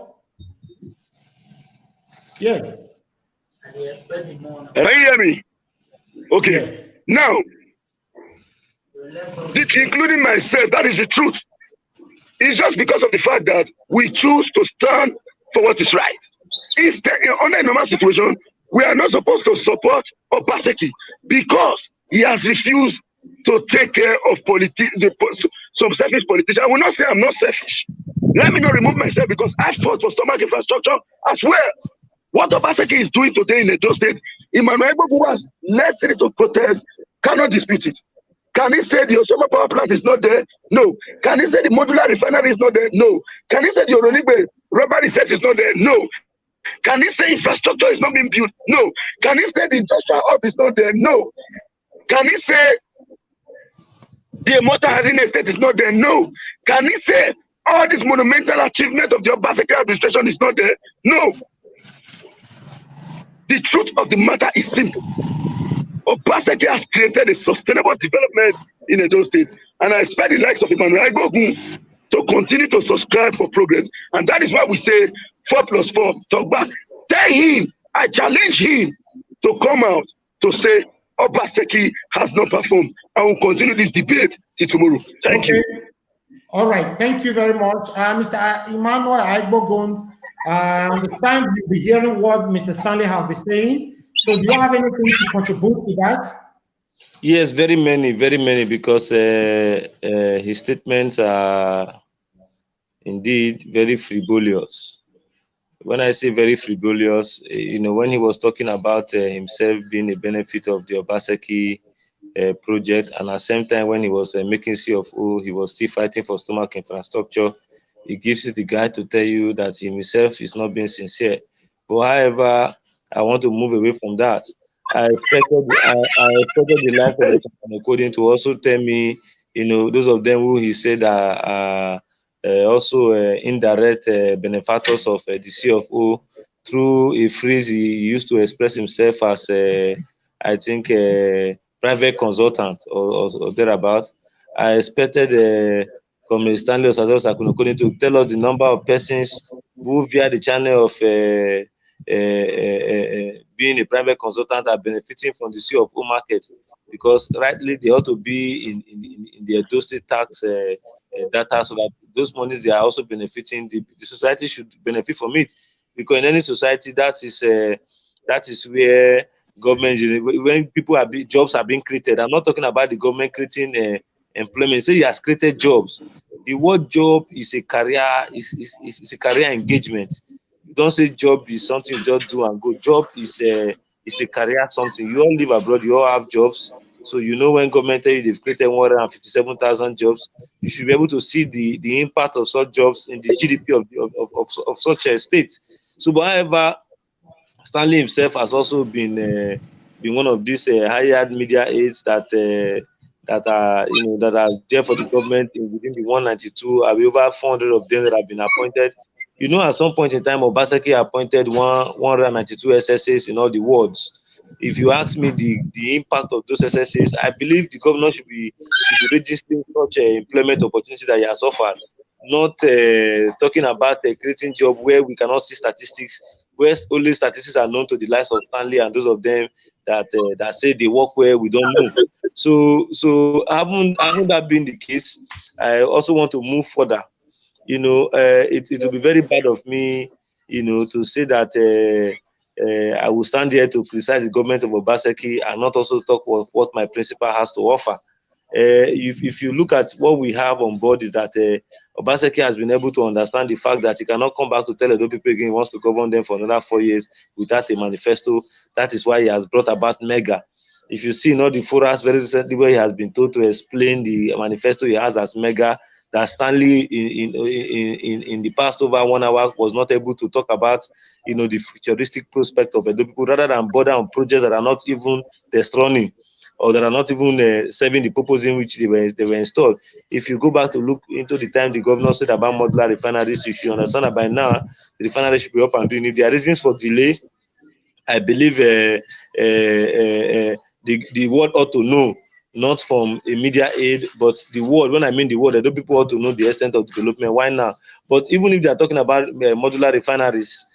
[SPEAKER 1] Yes.
[SPEAKER 2] Can you hear me? Okay.
[SPEAKER 1] Yes.
[SPEAKER 2] Now, including myself, that is the truth. It's just because of the fact that we choose to stand for what is right. Instead, under a normal situation, we are not supposed to support Obaseki because he has refused to take care of some selfish politicians. I will not say I'm not selfish. Let me not remove myself because I fought for stomach infrastructure as well. What Obaseki is doing today in Edo State, Emmanuel Agbogun has led series of protests, cannot dispute it. Can he say the Osoma power plant is not there? No. Can he say the modular refinery is not there? No. Can he say the Oronigbe rubber research is not there? No. Can he say infrastructure is not being built? No. Can he say the industrial hub is not there? No. Can he say the motor handling estate is not there? No. Can he say all this monumental achievement of the Obaseki administration is not there? No. The truth of the matter is simple. Obaseki has created a sustainable development in Edo State, and I expect the likes of Emmanuel Agbogun to continue to subscribe for progress. And that is why we say 4+4 talk back. Tell him, I challenge him to come out to say Obaseki has not performed. I will continue this debate till tomorrow. Thank you.
[SPEAKER 1] All right. Thank you very much. Mr. Emmanuel Agbogun, I understand you'll be hearing what Mr. Stanley has been saying. So do you have anything to contribute to that?
[SPEAKER 4] Yes, very many, because his statements are indeed very frivolous. When I say very frivolous, when he was talking about himself being a benefit of the Obaseki project, and at the same time when he was making CFO, he was still fighting for stomach infrastructure. It gives you the guide to tell you that himself is not being sincere. But however, I want to move away from that. I expected the life of Agbogun to also tell me, those of them who he said are also indirect benefactors of the CFO through a phrase he used to express himself as, I think, a private consultant or thereabout. I expected Comr Stanley Osazee to tell us the number of persons who via the channel of being a private consultant are benefiting from the CFO market. because rightly they ought to be in the Edo State tax data, so that those monies they are also benefiting, the society should benefit from it, because in any society that is where government, when people are jobs are being created. I'm not talking about the government creating employment. Say he has created jobs. The word job is a career, is a career engagement. You don't say job is something you just do and go. Job is a career something. You all live abroad, you all have jobs. So you know when government tell you they've created 157,000 jobs, you should be able to see the impact of such jobs in the GDP of such a state. So, but however, Stanley himself has also been one of these hired media aides that are that are there for the government within the 192. Over 400 of them that have been appointed. At some point in time, Obaseki appointed 192 SSAs in all the wards. If you ask me the impact of those SSAs, I believe the governor should be registering such employment opportunity that he has offered, not talking about creating job where we cannot see statistics, where only statistics are known to the likes of Stanley and those of them that say they work where we don't know. So having that been the case, I also want to move further. It will be very bad of me, to say that I will stand here to criticize the government of Obaseki and not also talk what my principal has to offer. If you look at what we have on board, is that Obaseki has been able to understand the fact that he cannot come back to tell Edo people again he wants to govern them for another 4 years without a manifesto. That is why he has brought about Mega. If you see in all the forums very recently where he has been told to explain the manifesto he has as Mega, that Stanley in the past over 1 hour was not able to talk about, the futuristic prospect of Edo people, rather than bother on projects that are not even test running, or that are not even serving the purpose in which they were installed. If you go back to look into the time the governor said about modular refineries, you should understand that by now the refinery should be up and doing. If there are reasons for delay, I believe the world ought to know, not from a media aid, but the world. When I mean the world, I know people ought to know the extent of development. Why now? But even if they are talking about modular refineries,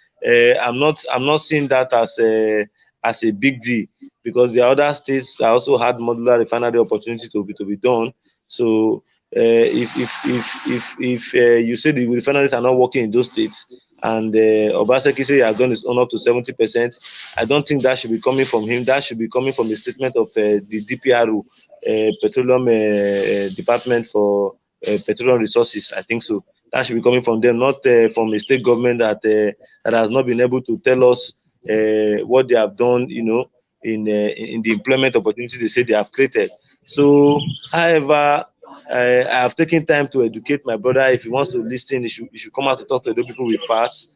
[SPEAKER 4] I'm not seeing that as a big deal, because the other states also had modular refinery opportunity to be done. So if you say the refineries are not working in those states, and Obaseki say he has done his own up to 70%, I don't think that should be coming from him. That should be coming from a statement of the DPRO, Petroleum Department for Petroleum Resources. I think so. That should be coming from them, not from a state government that has not been able to tell us what they have done, in the employment opportunities they say they have created. So, however, I have taken time to educate my brother. If he wants to listen, he should come out to talk to the people with parts.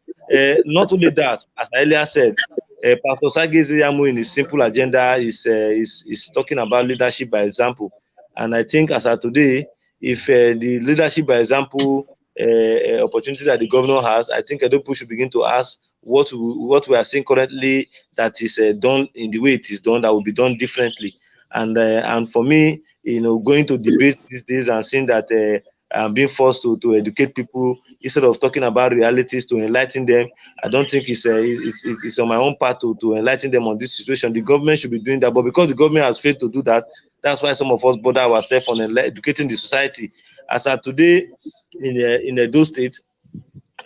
[SPEAKER 4] Not only that, as I earlier said, Pastor Sagezi Yamu in his simple agenda is talking about leadership by example. And I think as of today, if the leadership by example opportunity that the governor has, I think Edo people should begin to ask what we are seeing currently that is done in the way it is done, that will be done differently. And for me, going to debate these days and seeing that I'm being forced to educate people instead of talking about realities to enlighten them, I don't think it's on my own part to enlighten them on this situation. The government should be doing that, but because the government has failed to do that, that's why some of us bother ourselves on educating the society. As of today, in Edo State,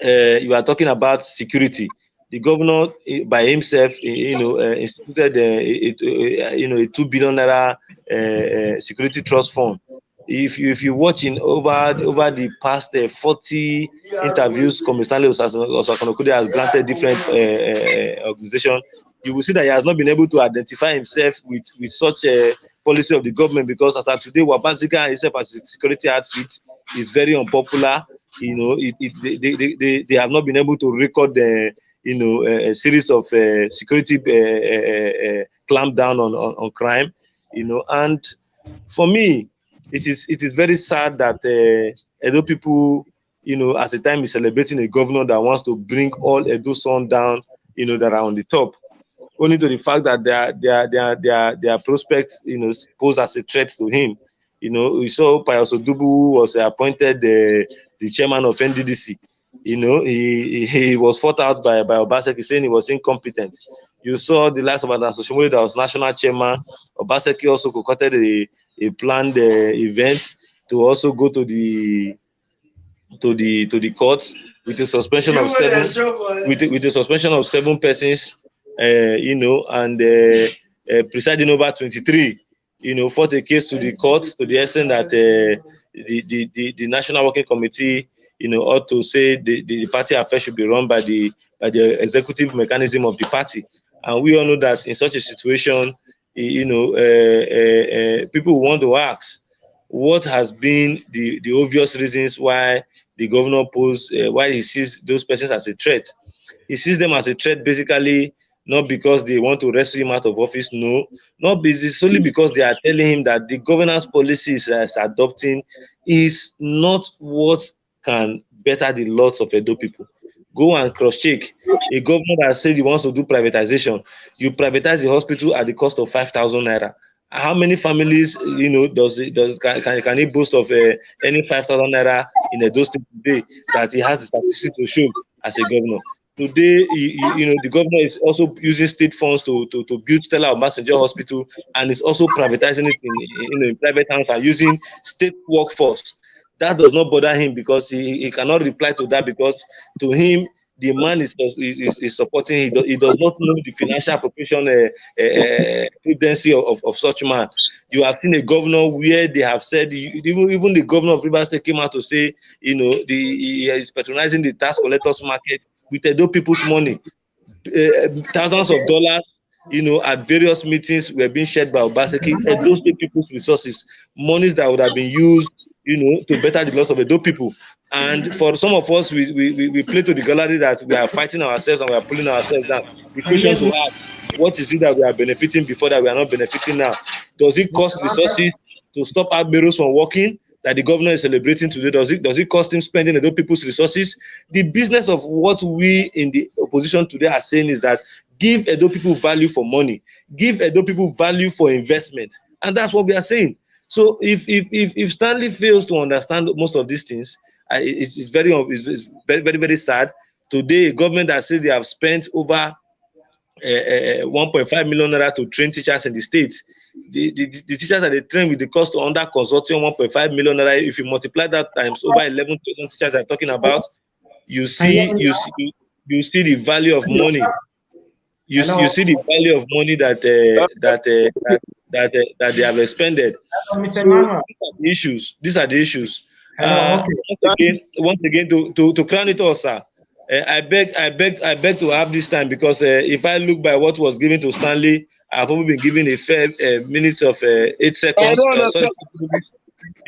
[SPEAKER 4] you are talking about security. The governor by himself, instituted a $2 billion security trust fund. If you watch over the past 40 interviews, Comr Stanley Osazee has granted different organizations, you will see that he has not been able to identify himself with such a policy of the government, because as of today, Wabasika himself as a security outfit is very unpopular. They have not been able to record a series of security clamp down on crime, and for me, it is very sad that Edo people, as a time is celebrating a governor that wants to bring all Edo son down, that are on the top, only to the fact that their prospects, pose as a threat to him. We saw Pius Odubu was appointed the chairman of NDDC. He was fought out by Obaseki, saying he was incompetent. You saw the last of Adan Soshomole that was national chairman. Obaseki also concocted a planned event to also go to the courts with a suspension of seven persons, and presiding over 23, fought a case to the court to the extent that the National Working Committee, ought to say the party affairs should be run by the executive mechanism of the party. And we all know that in such a situation, people want to ask, what has been the obvious reasons why the governor why he sees those persons as a threat? He sees them as a threat basically not because they want to rescue him out of office, no, it's solely because they are telling him that the governance policies as adopting is not what can better the lots of Edo people. Go and cross-check. A governor that says he wants to do privatization, you privatize the hospital at the cost of 5,000 naira. How many families, can he boast of any 5,000 naira in Edo State today that he has the statistics to show as a governor? Today, the governor is also using state funds to build Stella Obasanjo Hospital, and is also privatizing it in private hands and using state workforce. That does not bother him because he cannot reply to that, because to him the man is supporting. He does not know the financial appropriation prudency of such man. You have seen a governor where they have said, even the governor of Rivers State came out to say, he is patronizing the tax collectors market with Edo people's money. Thousands of dollars, at various meetings were being shared by Obaseki, Edo State people's resources, monies that would have been used, to better the loss of Edo people. And for some of us, we play to the gallery that we are fighting ourselves and we are pulling ourselves down. The question to ask, what is it that we are benefiting before that we are not benefiting now? Does it cost resources to stop outbureaus from working that the governor is celebrating today? Does it cost him spending Edo people's resources? The business of what we in the opposition today are saying is that give Edo people value for money, give Edo people value for investment, and that's what we are saying. So if Stanley fails to understand most of these things, it's very, very sad. Today, a government that says they have spent over 1.5 million naira to train teachers in the state. The teachers that they train with the cost under consortium 1.5 million naira. If you multiply that times over 11,000 teachers I'm talking about, you see the value of money. You see the value of money that they have expended.
[SPEAKER 1] Mr.
[SPEAKER 4] So
[SPEAKER 1] Emmanuel.
[SPEAKER 4] these are the issues.
[SPEAKER 1] Okay.
[SPEAKER 4] Once again, to crown it all, sir, I beg to have this time, because if I look by what was given to Stanley, I've only been given a fair minute of 8 seconds.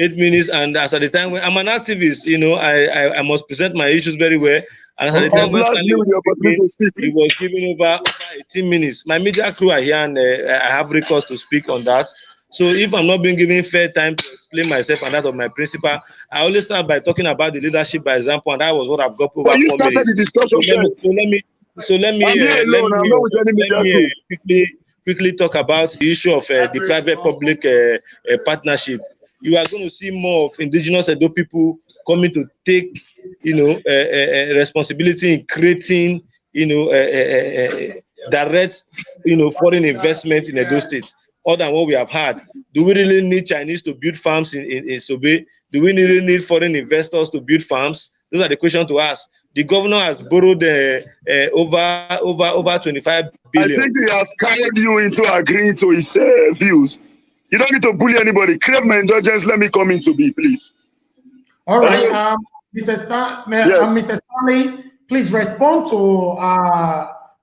[SPEAKER 4] 8 minutes, and as at the time when I'm an activist, I must present my issues very well. And at the time when Stanley he was giving over 18 minutes. My media crew are here, and I have recourse to speak on that. So if I'm not being given fair time to explain myself and that of my principal, I always start by talking about the leadership by example, and that was what I've got over 4 minutes.
[SPEAKER 2] The discussion
[SPEAKER 4] let me quickly talk about the issue of the private-public partnership. You are going to see more of indigenous Edo people coming to take, responsibility in creating, direct, foreign investment in Edo State, other than what we have had. Do we really need Chinese to build farms in Sobe? Do we really need foreign investors to build farms? Those are the questions to ask. The governor has borrowed over 25 billion.
[SPEAKER 2] I think he has carried you into agreeing to his views. You don't need to bully anybody. Crave my indulgence. Let me come into be, please.
[SPEAKER 1] All right, Mr. Stanley, please respond to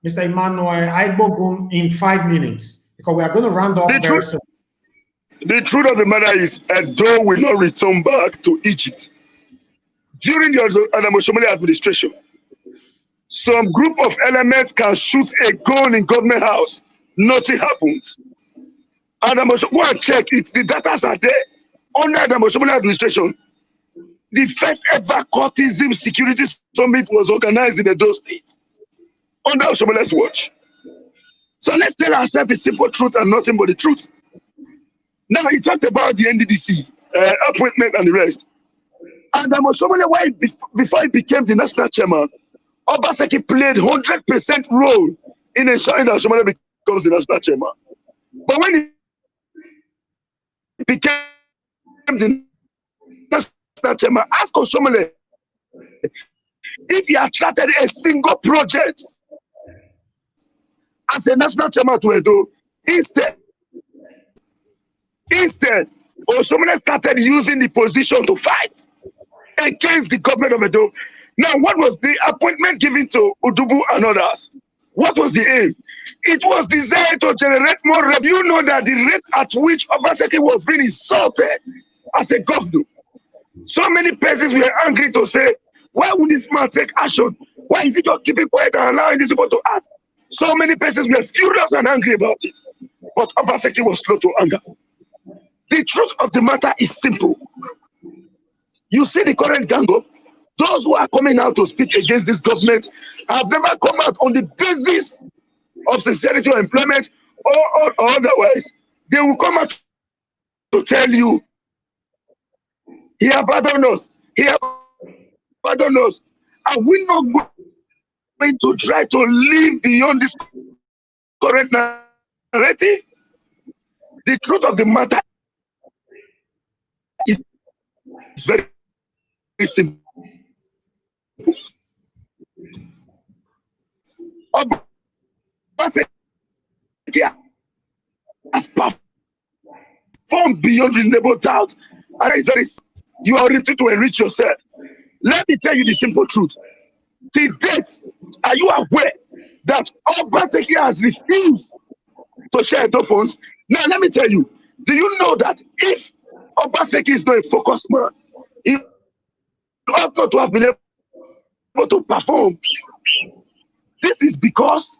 [SPEAKER 1] Mr. Emmanuel Agbogun in 5 minutes, because we are going to round up very soon.
[SPEAKER 2] The truth of the matter is, Edo will not return back to Egypt. During the Adamoshomole administration, some group of elements can shoot a gun in government house. Nothing happens. Go and check it. The data are there. Under Adamoshomole administration, the first ever courtism security summit was organized in Edo State under Oshomole's watch. So let's tell ourselves the simple truth and nothing but the truth. Now, he talked about the NDDC appointment and the rest. And before he became the national chairman, Obaseki played 100% role in ensuring that Shomole becomes the national chairman. But when he became the national chairman, ask Shomole if he attracted a single project as a national chairman to Edo. Instead, Oshomole started using the position to fight against the government of Edo. Now, what was the appointment given to Udubu and others? What was the aim? It was designed to generate more revenue. You know that the rate at which Obaseki was being insulted as a governor. So many persons were angry to say, why would this man take action? Why is he just keeping quiet and allowing these people to act? So many persons were furious and angry about it. But Obaseki was slow to anger. The truth of the matter is simple. You see the current gang up, those who are coming out to speak against this government have never come out on the basis of sincerity or employment or otherwise. They will come out to tell you, he abandoned us, he abandoned us. Are we not going to try to live beyond this current narrative? The truth of the matter is very simple. Obaseki has performed beyond reasonable doubt, and it's very you are ready to enrich yourself. Let me tell you the simple truth. To date, are you aware that Obaseki has refused to share Edo funds? Now, let me tell you, do you know that if Obaseki is not a focused man, he ought not to have been able to perform? This is because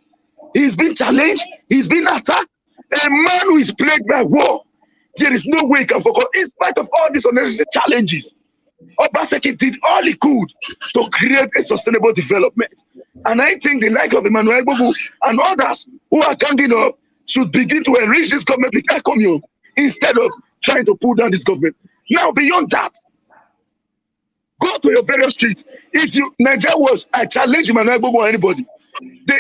[SPEAKER 2] he's been challenged, he's been attacked. A man who is plagued by war, there is no way he can focus. In spite of all these unnecessary challenges, Obaseki did all he could to create a sustainable development. And I think the like of Emmanuel Agbogun and others who are ganging up should begin to enrich this government with economy instead of trying to pull down this government. Now, beyond that, go to your various streets. If you Nigeria was, I challenge Emmanuel Agbogun or anybody.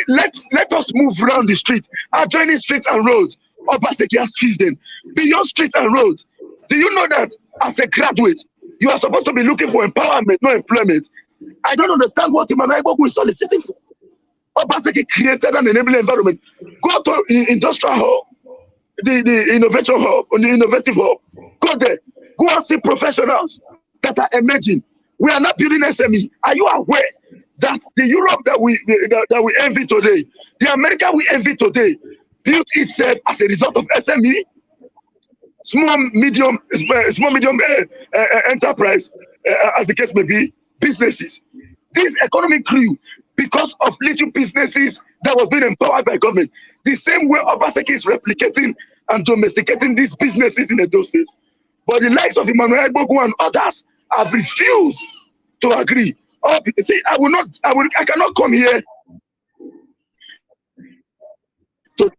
[SPEAKER 2] Let us move around the street, adjoining streets and roads. Obaseki has fixed them. Beyond streets and roads, do you know that as a graduate, you are supposed to be looking for empowerment, not employment? I don't understand what Emmanuel Agbogun is soliciting for. Obaseki created an enabling environment. Go to industrial hub, the innovation hub, or the innovative hub. Go there. Go and see professionals that are emerging. We are not building SME. Are you aware that the Europe that we envy today, the America we envy today, built itself as a result of SME, small medium enterprise, as the case may be, businesses. This economy grew because of little businesses that was being empowered by government. The same way Obaseki is replicating and domesticating these businesses in Edo State. But the likes of Emmanuel Agbogun and others have refused to agree. Oh, see, I cannot come here to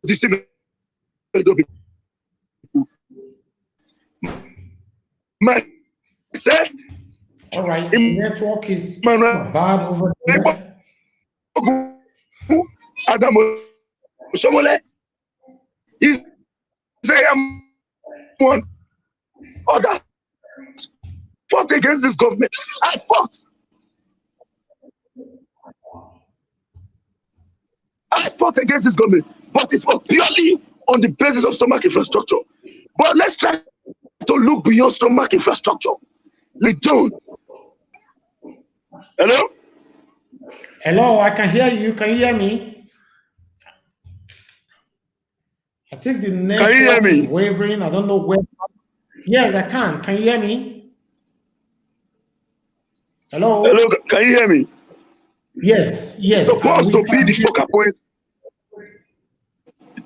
[SPEAKER 2] deceive Edo people. Myself,
[SPEAKER 1] All right, network is bad over there.
[SPEAKER 2] Adam Shomole is one other fought against this government. I fought against this government, but it was purely on the basis of stomach infrastructure. But let's try to look beyond stomach infrastructure. We don't. Hello?
[SPEAKER 1] Hello, I can hear you. Can you hear me? I think the network is wavering. I don't know where. Yes, I can. Can you hear me? Hello?
[SPEAKER 2] Hello, can you hear me?
[SPEAKER 1] Yes, yes.
[SPEAKER 2] It's supposed to be the focal point.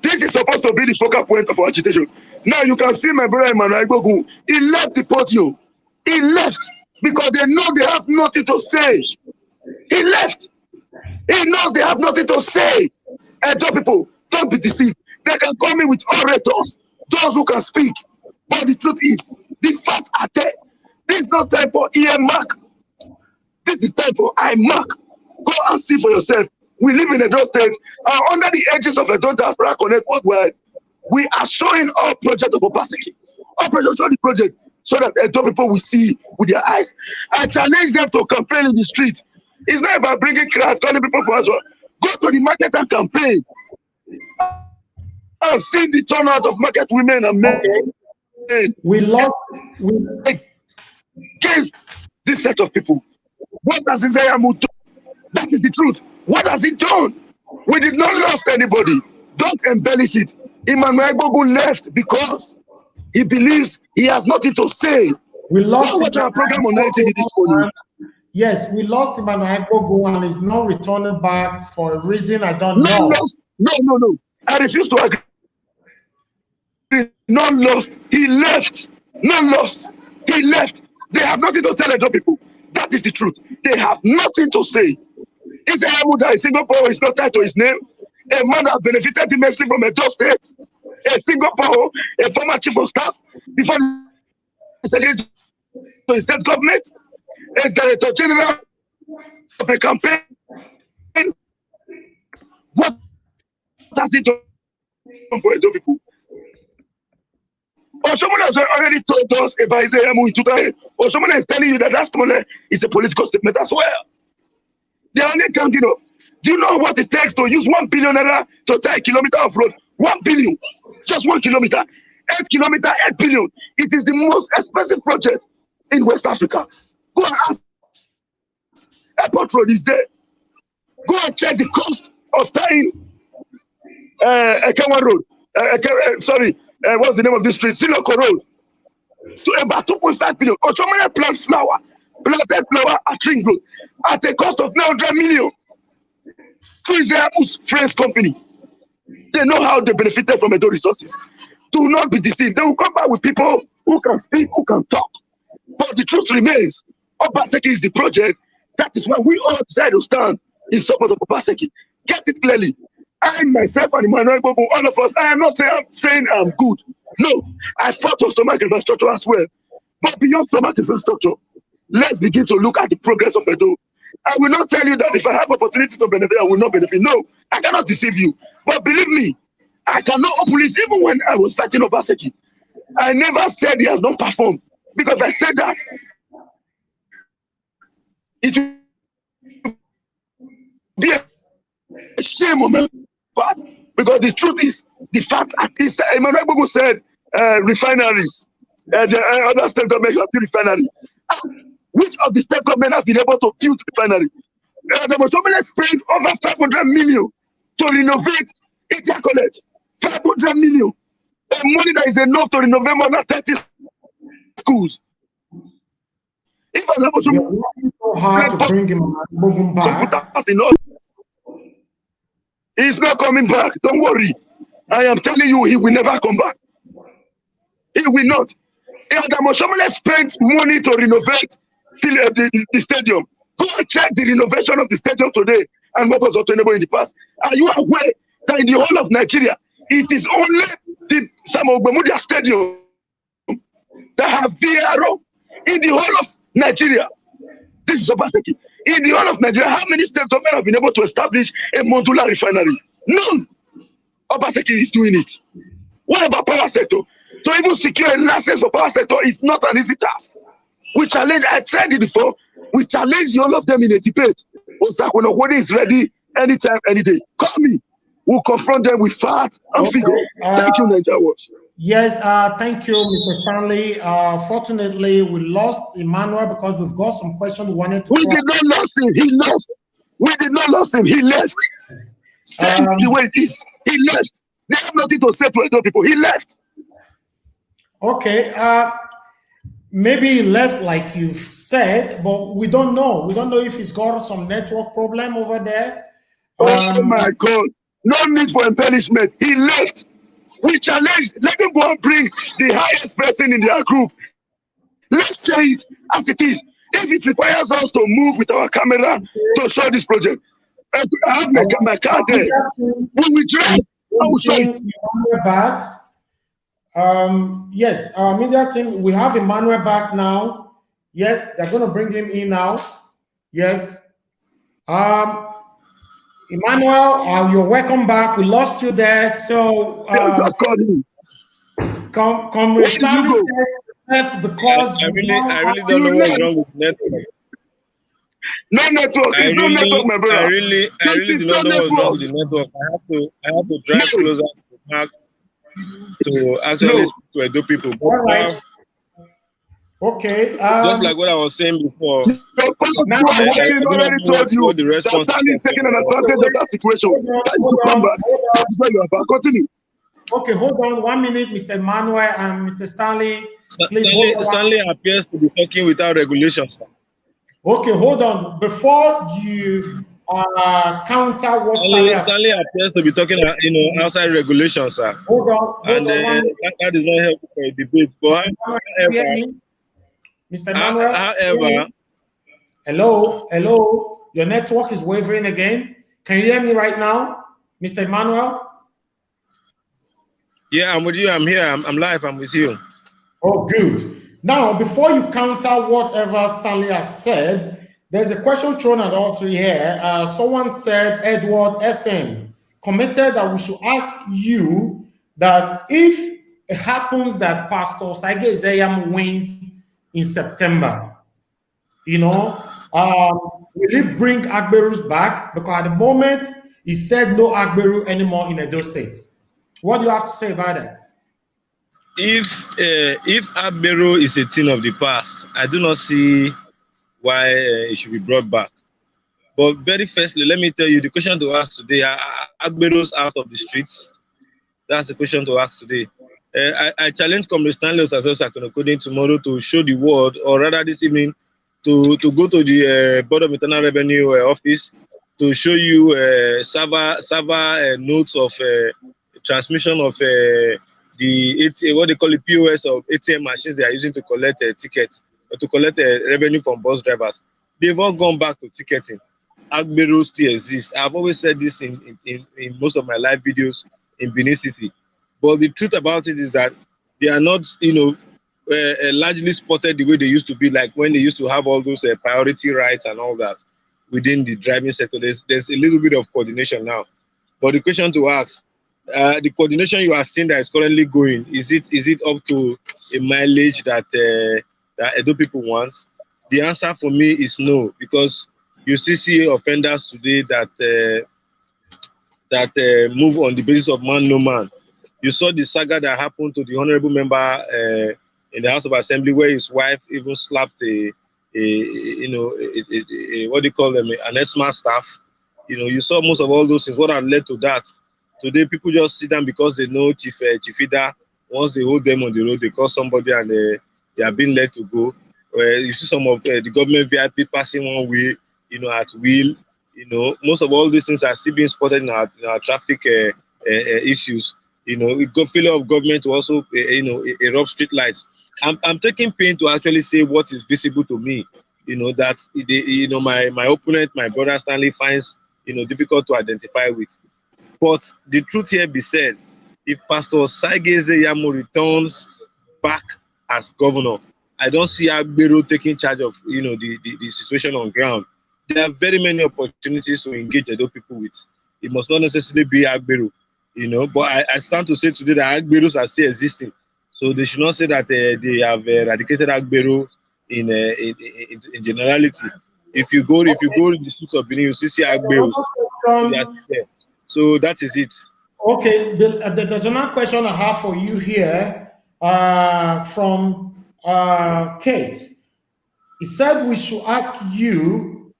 [SPEAKER 2] This is supposed to be the focal point of our agitation. Now you can see my brother Emmanuel Agbogun. He left the podium. He left because they know they have nothing to say. He left. He knows they have nothing to say. And tell people, don't be deceived. They can come in with orators, those who can speak. But the truth is, the facts are there. This is not time for ear mark. This is time for eye mark. Go and see for yourself we live in Edo State, under the edges of Edo Diaspora Connect worldwide, we are showing our project of opacity. Our project, show the project so that Edo people will see with their eyes. I challenge them to campaign in the street. It's not about bringing crowds, calling people for us. Go to the market and campaign. And see the turnout of market women and men.
[SPEAKER 1] Okay. We lost
[SPEAKER 2] against this set of people. What does Isaiah do? That is the truth. What has he done? We did not lose anybody. Don't embellish it. Emmanuel Agbogun left because he believes he has nothing to say.
[SPEAKER 1] We lost
[SPEAKER 2] watch our program on ITV this morning.
[SPEAKER 1] Yes, we lost Emmanuel Agbogun and is not returning back for a reason I don't know.
[SPEAKER 2] Lost. No. I refuse to agree. Not lost. He left. Not lost. He left. They have nothing to tell Edo people. That is the truth. They have nothing to say. Is a Hamuda, a single power is not tied to his name. A man has benefited immensely from Edo State. A single power, a former chief of staff, before the secretary to the state government, a director general of a campaign. What does he do for Edo people? Someone has already told us about Isaiah today, or someone is telling you that money is a political statement as well. They are only counting up. Do you know what it takes to use 1 billion naira to tie a kilometer of road? 1 billion, just 1 kilometer, 8 kilometer, 8 billion. It is the most expensive project in West Africa. Go and ask. Airport road is there. Go and check the cost of tying Ekenwa road. What's the name of this street? Siloko Road. To about 2.5 billion. Or someone planted flower at Ring Road at a cost of 900 million. Through Friends Company. They know how they benefited from Edo resources. Do not be deceived. They will come back with people who can speak, who can talk. But the truth remains, Obaseki is the project. That is why we all decided to stand in support of Obaseki. Get it clearly. I myself and Emmanuel, all of us, I am not saying I'm good. No, I fought for stomach infrastructure as well. But beyond stomach infrastructure, let's begin to look at the progress of Edo. I will not tell you that if I have opportunity to benefit, I will not benefit. No, I cannot deceive you. But believe me, I cannot openly, even when I was fighting Obaseki, I never said he has not performed. Because if I said that, it would be a shame on me. But because the truth is, the fact is, Emmanuel Agbogun said refineries, the other state government have built refinery. Which of the state government has been able to build refinery? The Motomele spent over 500 million to renovate India College. 500 million. The money that is enough to renovate more than 30 schools. If I was
[SPEAKER 1] so hard to bring him back.
[SPEAKER 2] He's not coming back. Don't worry. I am telling you, he will never come back. He will not. Motomele spent money to renovate the stadium. Go and check the renovation of the stadium today and what was obtainable in the past. Are you aware that in the whole of Nigeria, it is only the Ogbemudia Stadium that have VRO in the whole of Nigeria? This is Obaseki. In the whole of Nigeria, how many state governments have been able to establish a modular refinery? None. Obaseki is doing it. What about power sector? To even secure a license for power sector is not an easy task. We challenge, I said it before, we challenge all of them in a debate. Osakwinowode is ready anytime, any day. Call me. We'll confront them with facts and figure. Thank you, Nigeria Watch.
[SPEAKER 1] Yes, thank you, Mr. Stanley. Fortunately, we lost Emmanuel because we've got some questions we wanted to.
[SPEAKER 2] We did not lose him. He left. We did not lose him. He left. Same the way it is. He left. They have nothing to say to Edo people. He left.
[SPEAKER 1] Okay. Maybe he left like you've said, but we don't know. We don't know if he's got some network problem over there.
[SPEAKER 2] Oh my God. No need for embellishment. He left. We challenge. Let him go and bring the highest person in their group. Let's say it as it is. If it requires us to move with our camera to show this project, I have my car there. We will drive. I will show it.
[SPEAKER 1] Back. Yes, our media team, we have Emmanuel back now. Yes, they're going to bring him in now. Yes. Emmanuel, you're welcome back. We lost you there. So,
[SPEAKER 2] They just called me.
[SPEAKER 1] Comr
[SPEAKER 2] Where did you
[SPEAKER 1] Stanley
[SPEAKER 2] go?
[SPEAKER 1] said left because
[SPEAKER 3] I really don't
[SPEAKER 2] You
[SPEAKER 3] know what's
[SPEAKER 2] left.
[SPEAKER 3] wrong with network.
[SPEAKER 2] No network. It's no network, my
[SPEAKER 3] I
[SPEAKER 2] brother.
[SPEAKER 3] really
[SPEAKER 2] It's
[SPEAKER 3] do
[SPEAKER 2] no
[SPEAKER 3] not know what's wrong
[SPEAKER 2] network.
[SPEAKER 3] with the network. I have to drive
[SPEAKER 2] No,
[SPEAKER 3] closer to Mark to actually
[SPEAKER 2] no.
[SPEAKER 3] speak to Edo people.
[SPEAKER 1] all
[SPEAKER 3] But
[SPEAKER 1] right. Okay.
[SPEAKER 3] just like what I was saying before,
[SPEAKER 2] Your past
[SPEAKER 1] Now
[SPEAKER 2] watching
[SPEAKER 3] I do not
[SPEAKER 2] already
[SPEAKER 3] know
[SPEAKER 2] told you
[SPEAKER 3] what the
[SPEAKER 2] that
[SPEAKER 3] response
[SPEAKER 2] Stanley is
[SPEAKER 3] is.
[SPEAKER 2] taking an advantage of that situation.
[SPEAKER 1] hold on,
[SPEAKER 2] That is to
[SPEAKER 1] hold
[SPEAKER 2] come
[SPEAKER 1] on,
[SPEAKER 2] back.
[SPEAKER 1] hold
[SPEAKER 2] That
[SPEAKER 1] on.
[SPEAKER 2] is where you are back. Continue.
[SPEAKER 1] Okay, hold on 1 minute, Mr. Emmanuel and Mr. Stanley. Please hold on.
[SPEAKER 3] Stanley appears to be talking without regulations.
[SPEAKER 1] Okay, hold on. Before you counter what Stanley has,
[SPEAKER 3] Stanley appears to be talking, outside regulations, sir.
[SPEAKER 1] hold
[SPEAKER 3] And
[SPEAKER 1] on 1 minute.
[SPEAKER 3] that is not helpful for a debate. But
[SPEAKER 1] Emmanuel, can you hear me? Mr. Emmanuel, can you hear
[SPEAKER 3] however,
[SPEAKER 1] me? Hello, hello. Your network is wavering again. Can you hear me right now, Mr. Emmanuel?
[SPEAKER 3] yeah, I'm with you. I'm here. I'm live. I'm with you.
[SPEAKER 1] Oh, good. Now, before you counter whatever Stanley has said, there's a question thrown at us here. Someone said, Edward SM commented that we should ask you that if it happens that Pastor Osage Ezeyam wins in September, will it bring Agberus back? Because at the moment, he said no Agberu anymore in Edo State. What do you have to say about that?
[SPEAKER 3] If Agbero is a thing of the past, I do not see why it should be brought back. But very firstly, let me tell you the question to ask today: are Agberos out of the streets? That's the question to ask today. I challenge Comr Stanley Osazee tomorrow to show the world, or rather this evening, to go to the Board of Internal Revenue office to show you server notes of transmission of the what they call the POS of ATM machines they are using to collect tickets or to collect revenue from bus drivers. They've all gone back to ticketing. Agbero still exists. I've always said this in most of my live videos in Benin City. But the truth about it is that they are not, largely spotted the way they used to be, like when they used to have all those priority rights and all that within the driving sector. There's a little bit of coordination now. But the question to ask, the coordination you are seeing that is currently going, is it up to a mileage that that Edo people want? The answer for me is no, because you still see offenders today that move on the basis of man no man. You saw the saga that happened to the honorable member in the House of Assembly, where his wife even slapped what do you call them, an ESMA staff. You saw most of all those things. What had led to that? Today, people just sit down because they know Chief Ida. Once they hold them on the road, they call somebody and they are being let to go. You see some of the government VIP passing one way, at will. Most of all these things are still being spotted in our traffic issues. It got failure of government to also, erupt street lights. I'm taking pain to actually say what is visible to me. That my opponent, my brother Stanley, finds difficult to identify with. But the truth here be said, if Pastor Osage Ezeyam returns back as governor, I don't see Agbero taking charge of the situation on ground. There are very many opportunities to engage Edo people with. It must not necessarily be Agbero, but I stand to say today that Agberos are still existing. So they should not say that they have eradicated Agbero in generality. If you go to the streets of Benin, you still see Agberos. So that is it.
[SPEAKER 1] Okay, there's another question I have for you here from Kate. He said we should ask you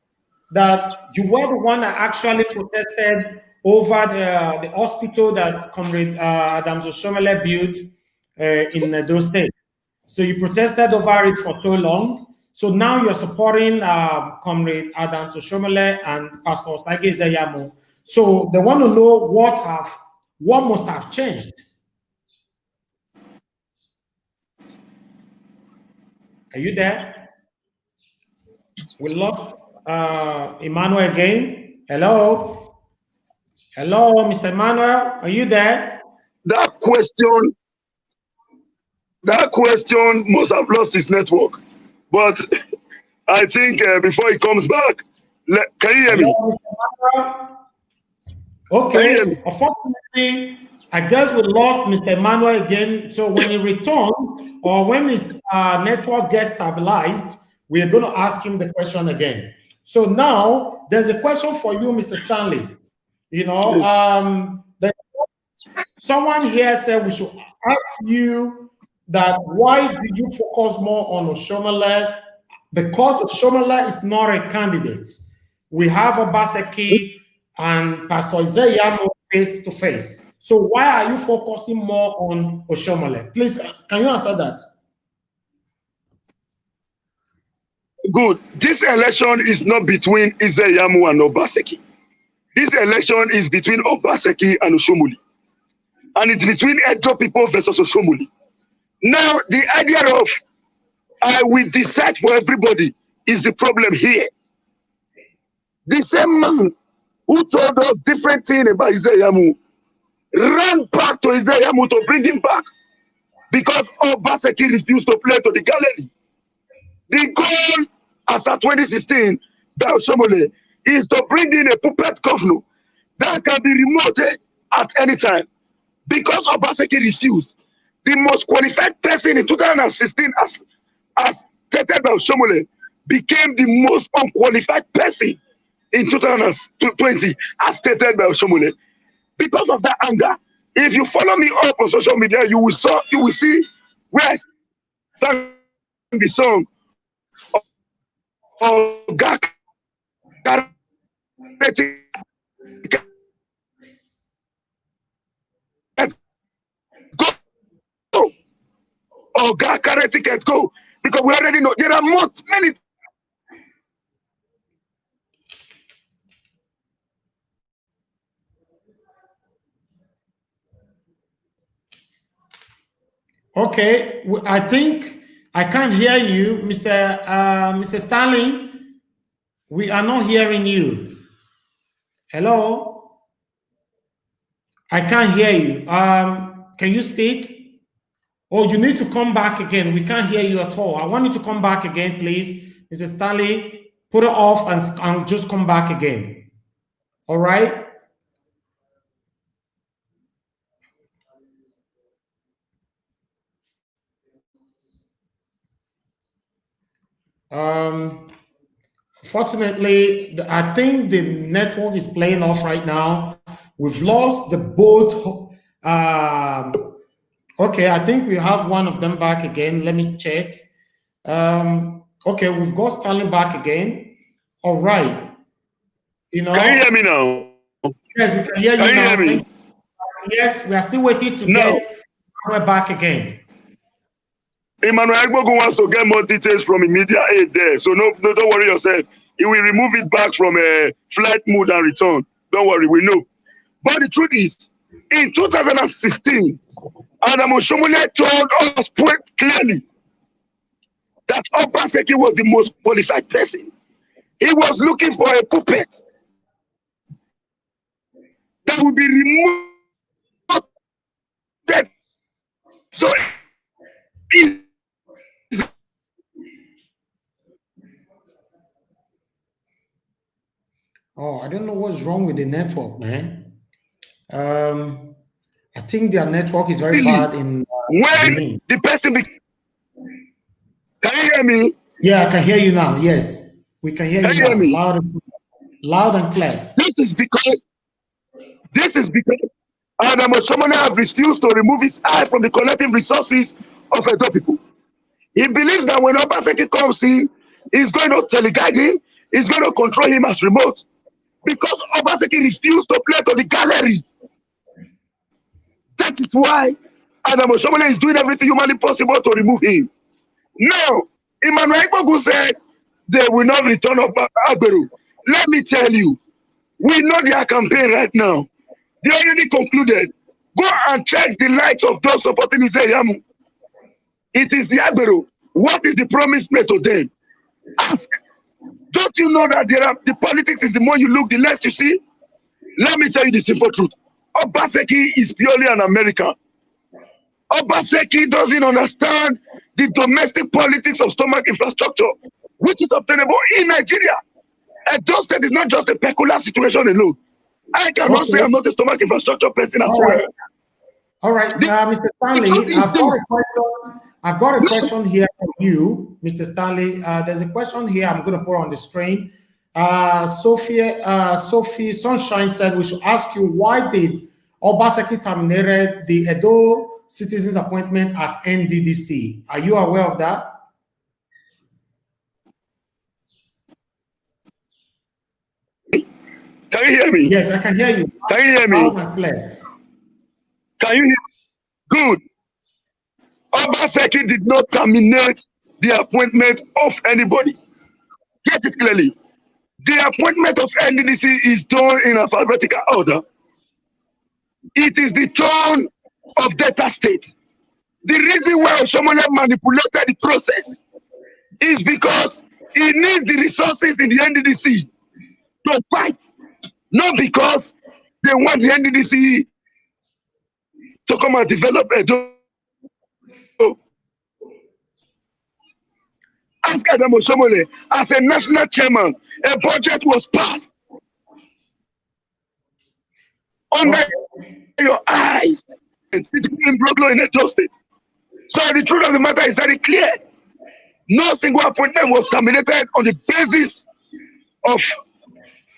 [SPEAKER 1] that you were the one that actually protested over the hospital that Comrade Adams Oshomele built in those states. So you protested over it for so long. So now you're supporting Comrade Adams Oshomele and Pastor Osage Ezeyam. So they want to know what must have changed. Are you there? We lost Emmanuel again. Hello? Hello, Mr. Emmanuel. Are you there?
[SPEAKER 2] That question must have lost his network. But I think before he comes back, can you hear me?
[SPEAKER 1] Hello, Mr. Emmanuel? Okay, unfortunately, I guess we lost Mr. Emmanuel again. So when he returns or when his network gets stabilized, we're going to ask him the question again. So now there's a question for you, Mr. Stanley. You know, someone here said we should ask you that why do you focus more on Oshomole? Because Oshomole is not a candidate. We have Obaseki and Pastor Isaiah face to face. So why are you focusing more on Oshomole? Please, can you answer that?
[SPEAKER 2] Good. This election is not between Izeyamu and Obaseki. This election is between Obaseki and Oshomole. And it's between Edo people versus Oshomole. Now, the idea of I will decide for everybody is the problem here. The same man who told us different thing about Izeyamu ran back to Izeyamu to bring him back because Obaseki refused to play to the gallery. The goal as at 2016 by Oshomole is to bring in a puppet governor that can be remoted at any time. Because Obaseki refused, the most qualified person in 2016 as stated by Oshomole became the most unqualified person in 2020 as stated by Oshomole. Because of that anger, if you follow me up on social media, you will see where I sang the song Oga go. Oga carry ticket go. Because we already know there are many.
[SPEAKER 1] Okay, I think I can't hear you, Mr. Stanley. We are not hearing you. Hello? I can't hear you. Can you speak? Oh, you need to come back again. We can't hear you at all. I want you to come back again, please. Mr. Stanley, put it off and just come back again. All right? Fortunately, I think the network is playing off right now. We've lost the both. Okay, I think we have one of them back again. Let me check. Okay, we've got Stanley back again. All right. You know.
[SPEAKER 2] Can you hear me now?
[SPEAKER 1] Yes, we can hear you
[SPEAKER 2] now.
[SPEAKER 1] Can you
[SPEAKER 2] hear me?
[SPEAKER 1] Yes, we are still waiting to get Emmanuel back again.
[SPEAKER 2] Emmanuel Agbogun wants to get more details from a media aid there. So no, don't worry yourself. He will remove it back from a flight mode and return. Don't worry, we know. But the truth is, in 2016, Adam Oshomole told us clearly that Obaseki was the most qualified person. He was looking for a puppet that would be removed. So
[SPEAKER 1] oh, I don't know what's wrong with the network, man. I think their network is very bad in
[SPEAKER 2] when the person can you hear me?
[SPEAKER 1] Yeah, I can hear you now. Yes, we can hear you now. Loud and clear.
[SPEAKER 2] This is because Adam Oshomole have refused to remove his eye from the collective resources of Edo people. He believes that when Obaseki comes in, he's going to teleguide him, he's going to control him as remote. Because Obaseki refused to play to the gallery. That is why Adam Oshomole is doing everything humanly possible to remove him. Now, Emmanuel Agbogun said they will not return Agberu. Let me tell you, we know their campaign right now. They already concluded. Go and check the likes of those supporting Izeyamu. It is the Agberu. What is the promise made to them? Ask. Don't you know that the politics is the more you look, the less you see? Let me tell you the simple truth. Obaseki is purely an American. Obaseki doesn't understand the domestic politics of stomach infrastructure, which is obtainable in Nigeria. Edo State is not just a peculiar situation alone. I cannot say I'm not a stomach infrastructure person as well.
[SPEAKER 1] All right, Mr. Stanley, I've got a question here for you, Mr. Stanley. There's a question here I'm going to put on the screen. Sophie Sunshine said we should ask you, why did Obaseki terminated the Edo citizens appointment at NDDC? Are you aware of that?
[SPEAKER 2] Can you hear me?
[SPEAKER 1] Yes, I can hear you.
[SPEAKER 2] Can you hear me?
[SPEAKER 1] Loud and clear.
[SPEAKER 2] Can you hear me? Good. Obaseki did not terminate the appointment of anybody. Get it clearly. The appointment of NDDC is done in alphabetical order. It is the turn of Delta State. The reason why Oshomole manipulated the process is because he needs the resources in the NDDC to fight, not because they want the NDDC to come and develop Edo. Ask Adam Oshomole, as a national chairman, a budget was passed under your eyes. It's in Brooklyn in Edo State. So the truth of the matter is very clear. No single appointment was terminated on the basis of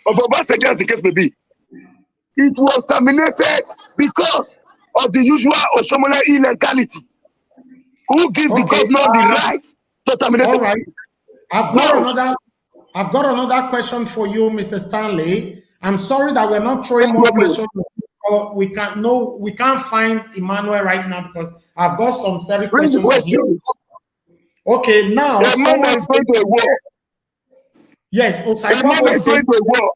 [SPEAKER 2] Obaseki, as the case may be. It was terminated because of the usual Oshomole illegality. Who gives the governor the right to terminate?
[SPEAKER 1] All right. I've got another question for you, Mr. Stanley. I'm sorry that we're not throwing more questions. We can't find Emmanuel right now because I've got some serious questions. Okay, now
[SPEAKER 2] Emmanuel is going to a war.
[SPEAKER 1] Yes,
[SPEAKER 2] Emmanuel is going to a war.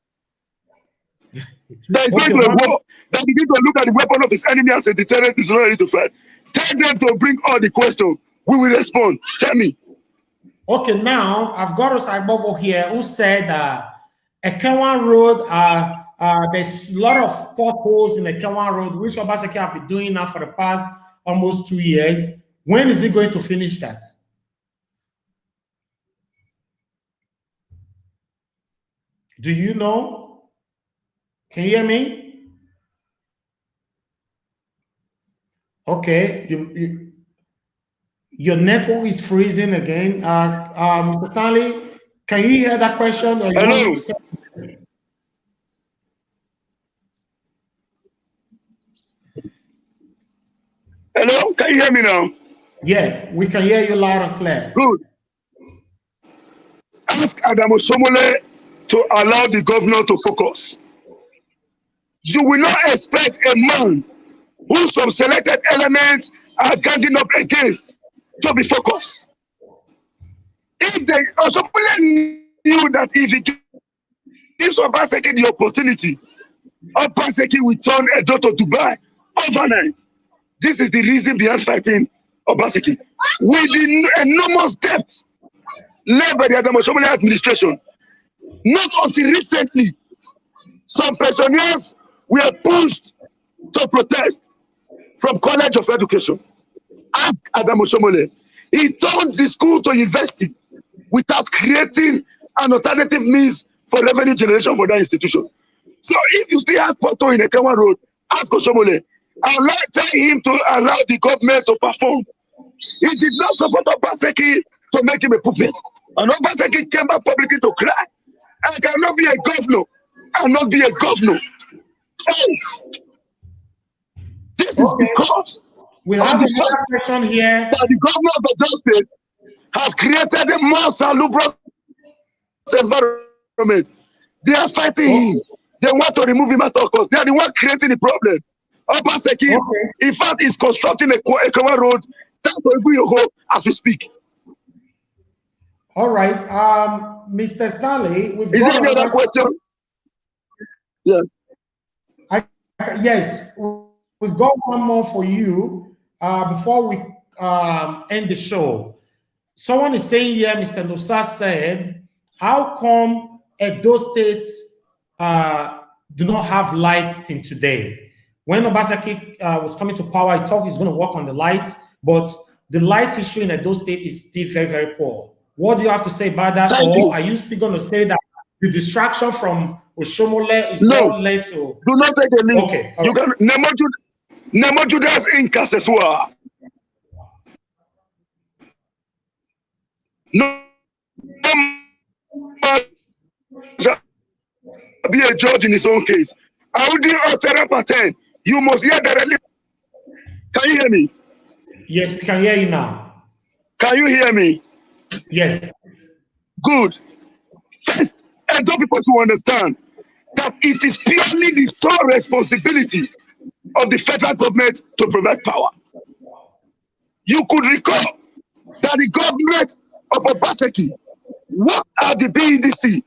[SPEAKER 2] That is going to a war. That begin to look at the weapon of his enemy and say the terrorist is not ready to fight. Tell them to bring all the questions. We will respond. Tell me.
[SPEAKER 1] Okay, now I've got Osaibovo here who said Ekenwan Road, there's a lot of potholes in Ekenwan Road, which Obaseki have been doing now for the past almost 2 years. When is he going to finish that? Do you know? Can you hear me? Okay, your network is freezing again. Mr. Stanley, can you hear that question? Or you
[SPEAKER 2] Hello.
[SPEAKER 1] want to say
[SPEAKER 2] Hello, can you hear me now?
[SPEAKER 1] yeah, we can hear you loud and clear.
[SPEAKER 2] Good. Ask Adam Oshomole to allow the governor to focus. You will not expect a man who some selected elements are ganging up against to be focused. If they Oshomole knew that if he gives Obaseki the opportunity, Obaseki will turn Edo to Dubai overnight. This is the reason behind fighting Obaseki. With the enormous debt led by the Adam Oshomole administration, not until recently, some pensioners were pushed to protest from College of Education. Ask Adam Oshomole. He turned the school to university without creating an alternative means for revenue generation for that institution. So if you still have Porto in Ekenwan Road, ask Oshomole. Tell him to allow the government to perform. He did not support Obaseki to make him a puppet. And Obaseki came back publicly to cry. I cannot be a governor. I cannot be a governor. This is because
[SPEAKER 1] we have another question here
[SPEAKER 2] that the governor of the state has created a more salubrious environment. They are fighting him. They want to remove him at all costs. They are the one creating the problem. Obaseki, in fact, is constructing a Comr road. That's what we go as we speak.
[SPEAKER 1] All right, Mr. Stanley,
[SPEAKER 2] Is there any other question? Yeah.
[SPEAKER 1] Yes, we've got one more for you before we end the show. Someone is saying here, Mr. Nusa said, how come Edo State do not have light till today? When Obaseki was coming to power, he thought he's going to work on the light, but the light issue in Edo State is still very, very poor. What do you have to say about that? Or are you still going to say that the distraction from Oshomole is
[SPEAKER 2] No,
[SPEAKER 1] what led to.
[SPEAKER 2] do not take a lead.
[SPEAKER 1] Okay.
[SPEAKER 2] You can Nemo Judas in Kasesua. No man shall be a judge in his own case. Audi or Terapathen, you must hear directly. Can you hear me?
[SPEAKER 1] Yes, we can hear you now.
[SPEAKER 2] Can you hear me?
[SPEAKER 1] Yes.
[SPEAKER 2] Good. First, I want people to understand that it is purely the sole responsibility of the federal government to provide power. You could recall that the government of Obaseki worked at the BEDC,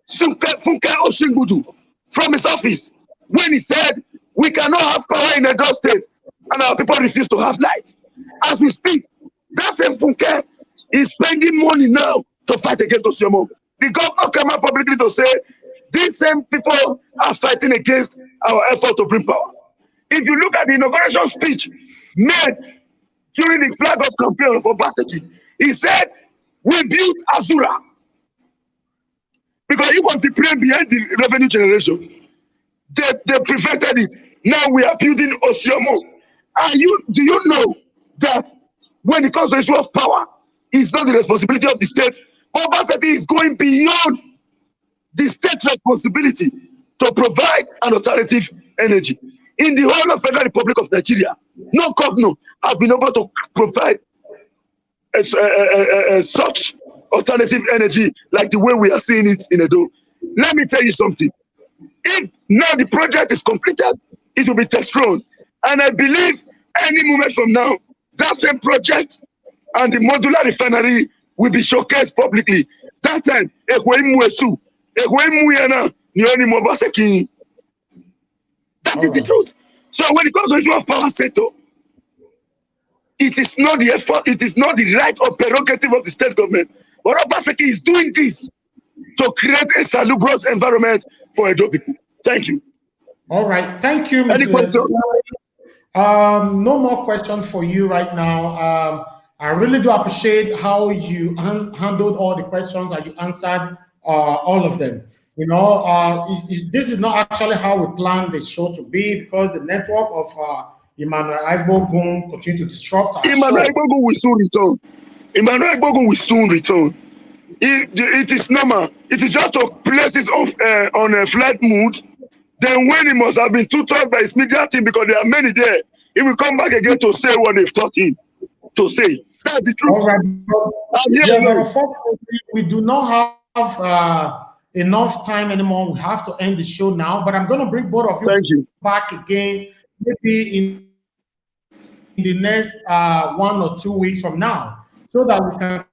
[SPEAKER 2] Funke Oshingudu, from his office when he said, we cannot have power in Edo State, and our people refuse to have light. As we speak, that same Funke is spending money now to fight against Oshomo. The governor came out publicly to say, these same people are fighting against our effort to bring power. If you look at the inauguration speech made during the flag off campaign of Obaseki, he said, we built Azura because it was the plan behind the revenue generation. They prevented it. Now we are building Oshomo. Do you know that when it comes to the issue of power, it's not the responsibility of the state? Obaseki is going beyond the state responsibility to provide an alternative energy. In the whole of Federal Republic of Nigeria, no governor has been able to provide such alternative energy like the way we are seeing it in Edo. Let me tell you something. If now the project is completed, it will be test run. And I believe any moment from now, that same project and the modular refinery will be showcased publicly. That time, that is the truth. So when it comes to the issue of power sector, it is not the effort, it is not the right or prerogative of the state government. But Obaseki is doing this to create a salubrious environment for Edo people. Thank you.
[SPEAKER 1] All right. Thank you, Mr.
[SPEAKER 2] Any questions?
[SPEAKER 1] No more questions for you right now. I really do appreciate how you handled all the questions and you answered all of them. You know, this is not actually how we planned the show to be because the network of Emmanuel Agbogun continue to disrupt our
[SPEAKER 2] Emmanuel
[SPEAKER 1] show.
[SPEAKER 2] Agbogun will soon return. Emmanuel Agbogun will soon return. It is normal. It is just to places on a flight mode. Then when he must have been tutored by his media team because there are many there, he will come back again to say what they've taught him to say. That's the truth.
[SPEAKER 1] All right. Yeah, but unfortunately, we do not have enough time anymore. We have to end the show now. But I'm going to bring both of you back again, maybe in the next 1 or 2 weeks from now, so that we can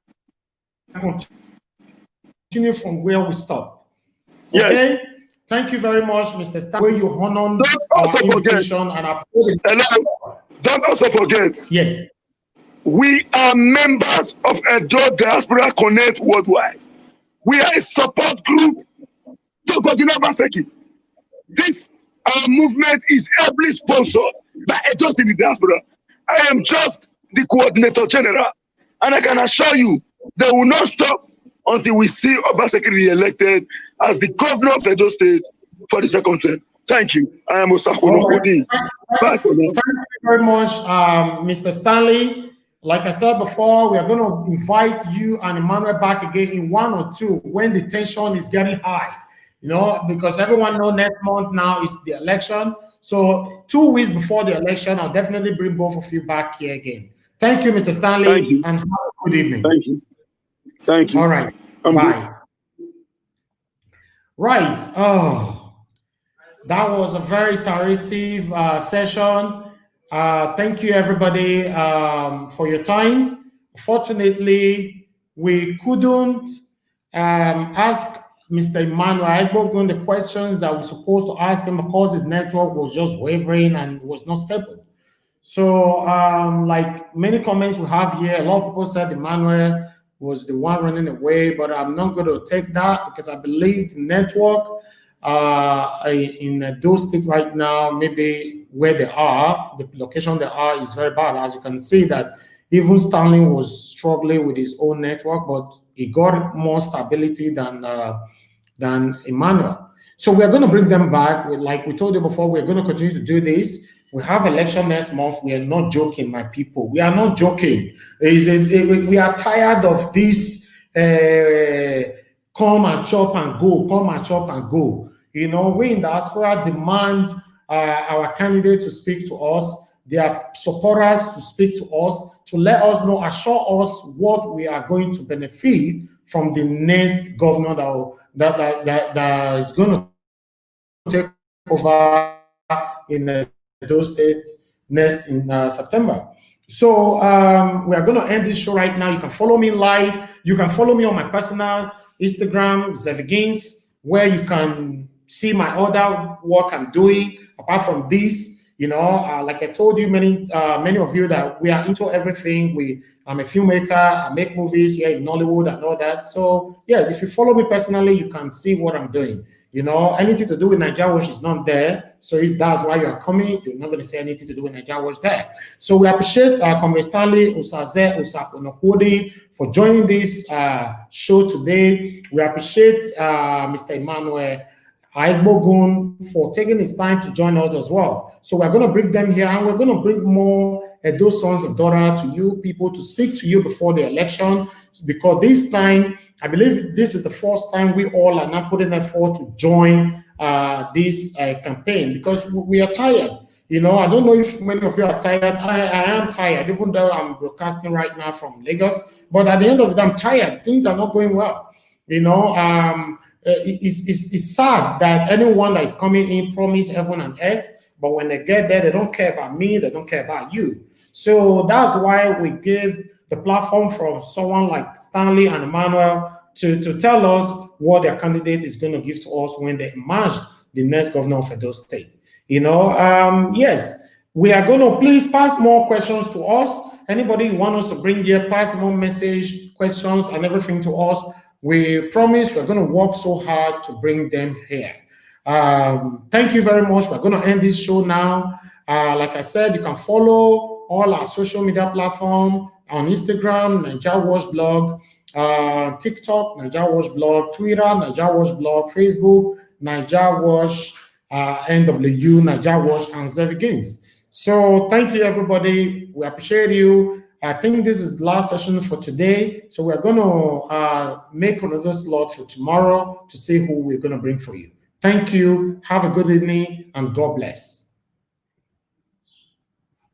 [SPEAKER 1] continue from where we stopped. Okay?
[SPEAKER 2] Yes.
[SPEAKER 1] Thank you very much, Mr. Stanley. You honored
[SPEAKER 2] our
[SPEAKER 1] invitation and our
[SPEAKER 2] Don't also forget.
[SPEAKER 1] Yes.
[SPEAKER 2] We are members of Edo Diaspora Connect Worldwide. We are a support group to Godina Obaseki. This movement is heavily sponsored by Edo City Diaspora. I am just the coordinator general, and I can assure you they will not stop until we see Obaseki re-elected as the governor of Edo State for the second term. Thank you. I am Osakono Odin. Bye for now.
[SPEAKER 1] Thank you very much, Mr. Stanley. Like I said before, we are going to invite you and Emmanuel back again in 1 or 2 when the tension is getting high. You know, because everyone knows next month now is the election. So 2 weeks before the election, I'll definitely bring both of you back here again. Thank you, Mr. Stanley.
[SPEAKER 2] Thank you.
[SPEAKER 1] And have a good evening.
[SPEAKER 2] Thank you. Thank you.
[SPEAKER 1] All right. Bye. Right. Oh, that was a very iterative session. Thank you, everybody, for your time. Fortunately, we couldn't ask Mr. Emmanuel Agbogun the questions that we're supposed to ask him because his network was just wavering and was not stable. So, like many comments we have here, a lot of people said Emmanuel was the one running away, but I'm not going to take that because I believe the network in those states right now, maybe where they are, the location they are is very bad. As you can see that even Stanley was struggling with his own network, but he got more stability than than Emmanuel. So we're going to bring them back. Like we told you before, we're going to continue to do this. We have election next month. We are not joking, my people. We are not joking. We are tired of this come and chop and go, come and chop and go. You know, we in diaspora demand our candidate to speak to us, their supporters to speak to us, to let us know, assure us what we are going to benefit from the next governor that is going to take over in those states next in September. So we are going to end this show right now. You can follow me live. You can follow me on my personal Instagram, Zevigins, where you can see my other work I'm doing. Apart from this, you know, like I told you, many of you, that we are into everything. I'm a filmmaker. I make movies here in Nollywood and all that. So yeah, if you follow me personally, you can see what I'm doing. You know, anything to do with Naija Watch is not there. So if that's why you are coming, you're not going to say anything to do with Naija Watch there. So we appreciate Comr Stanley Osazee for joining this show today. We appreciate Mr. Emmanuel Agbogun for taking his time to join us as well. So we're going to bring them here, and we're going to bring more those sons and daughters to you people to speak to you before the election, because this time, I believe this is the first time we all are now putting effort to join this campaign, because we are tired. You know, I don't know if many of you are tired. I am tired, even though I'm broadcasting right now from Lagos. But at the end of it, I'm tired. Things are not going well. You know, it's sad that anyone that is coming in promise heaven and earth, but when they get there, they don't care about me, they don't care about you. So that's why we give the platform from someone like Stanley and Emmanuel to tell us what their candidate is going to give to us when they emerge the next governor of Edo State. You know, yes, we are going to please pass more questions to us. Anybody who wants us to bring here, pass more message, questions, and everything to us. We promise we're going to work so hard to bring them here. Thank you very much. We're going to end this show now. Like I said, you can follow all our social media platforms on Instagram, Naija Watch Blog, TikTok, Naija Watch Blog, Twitter, Naija Watch Blog, Facebook, Naija Watch, NWU, Naija Watch, and Zevigins. So thank you, everybody. We appreciate you. I think this is the last session for today. So we're going to make another slot for tomorrow to see who we're going to bring for you. Thank you. Have a good evening, and God bless.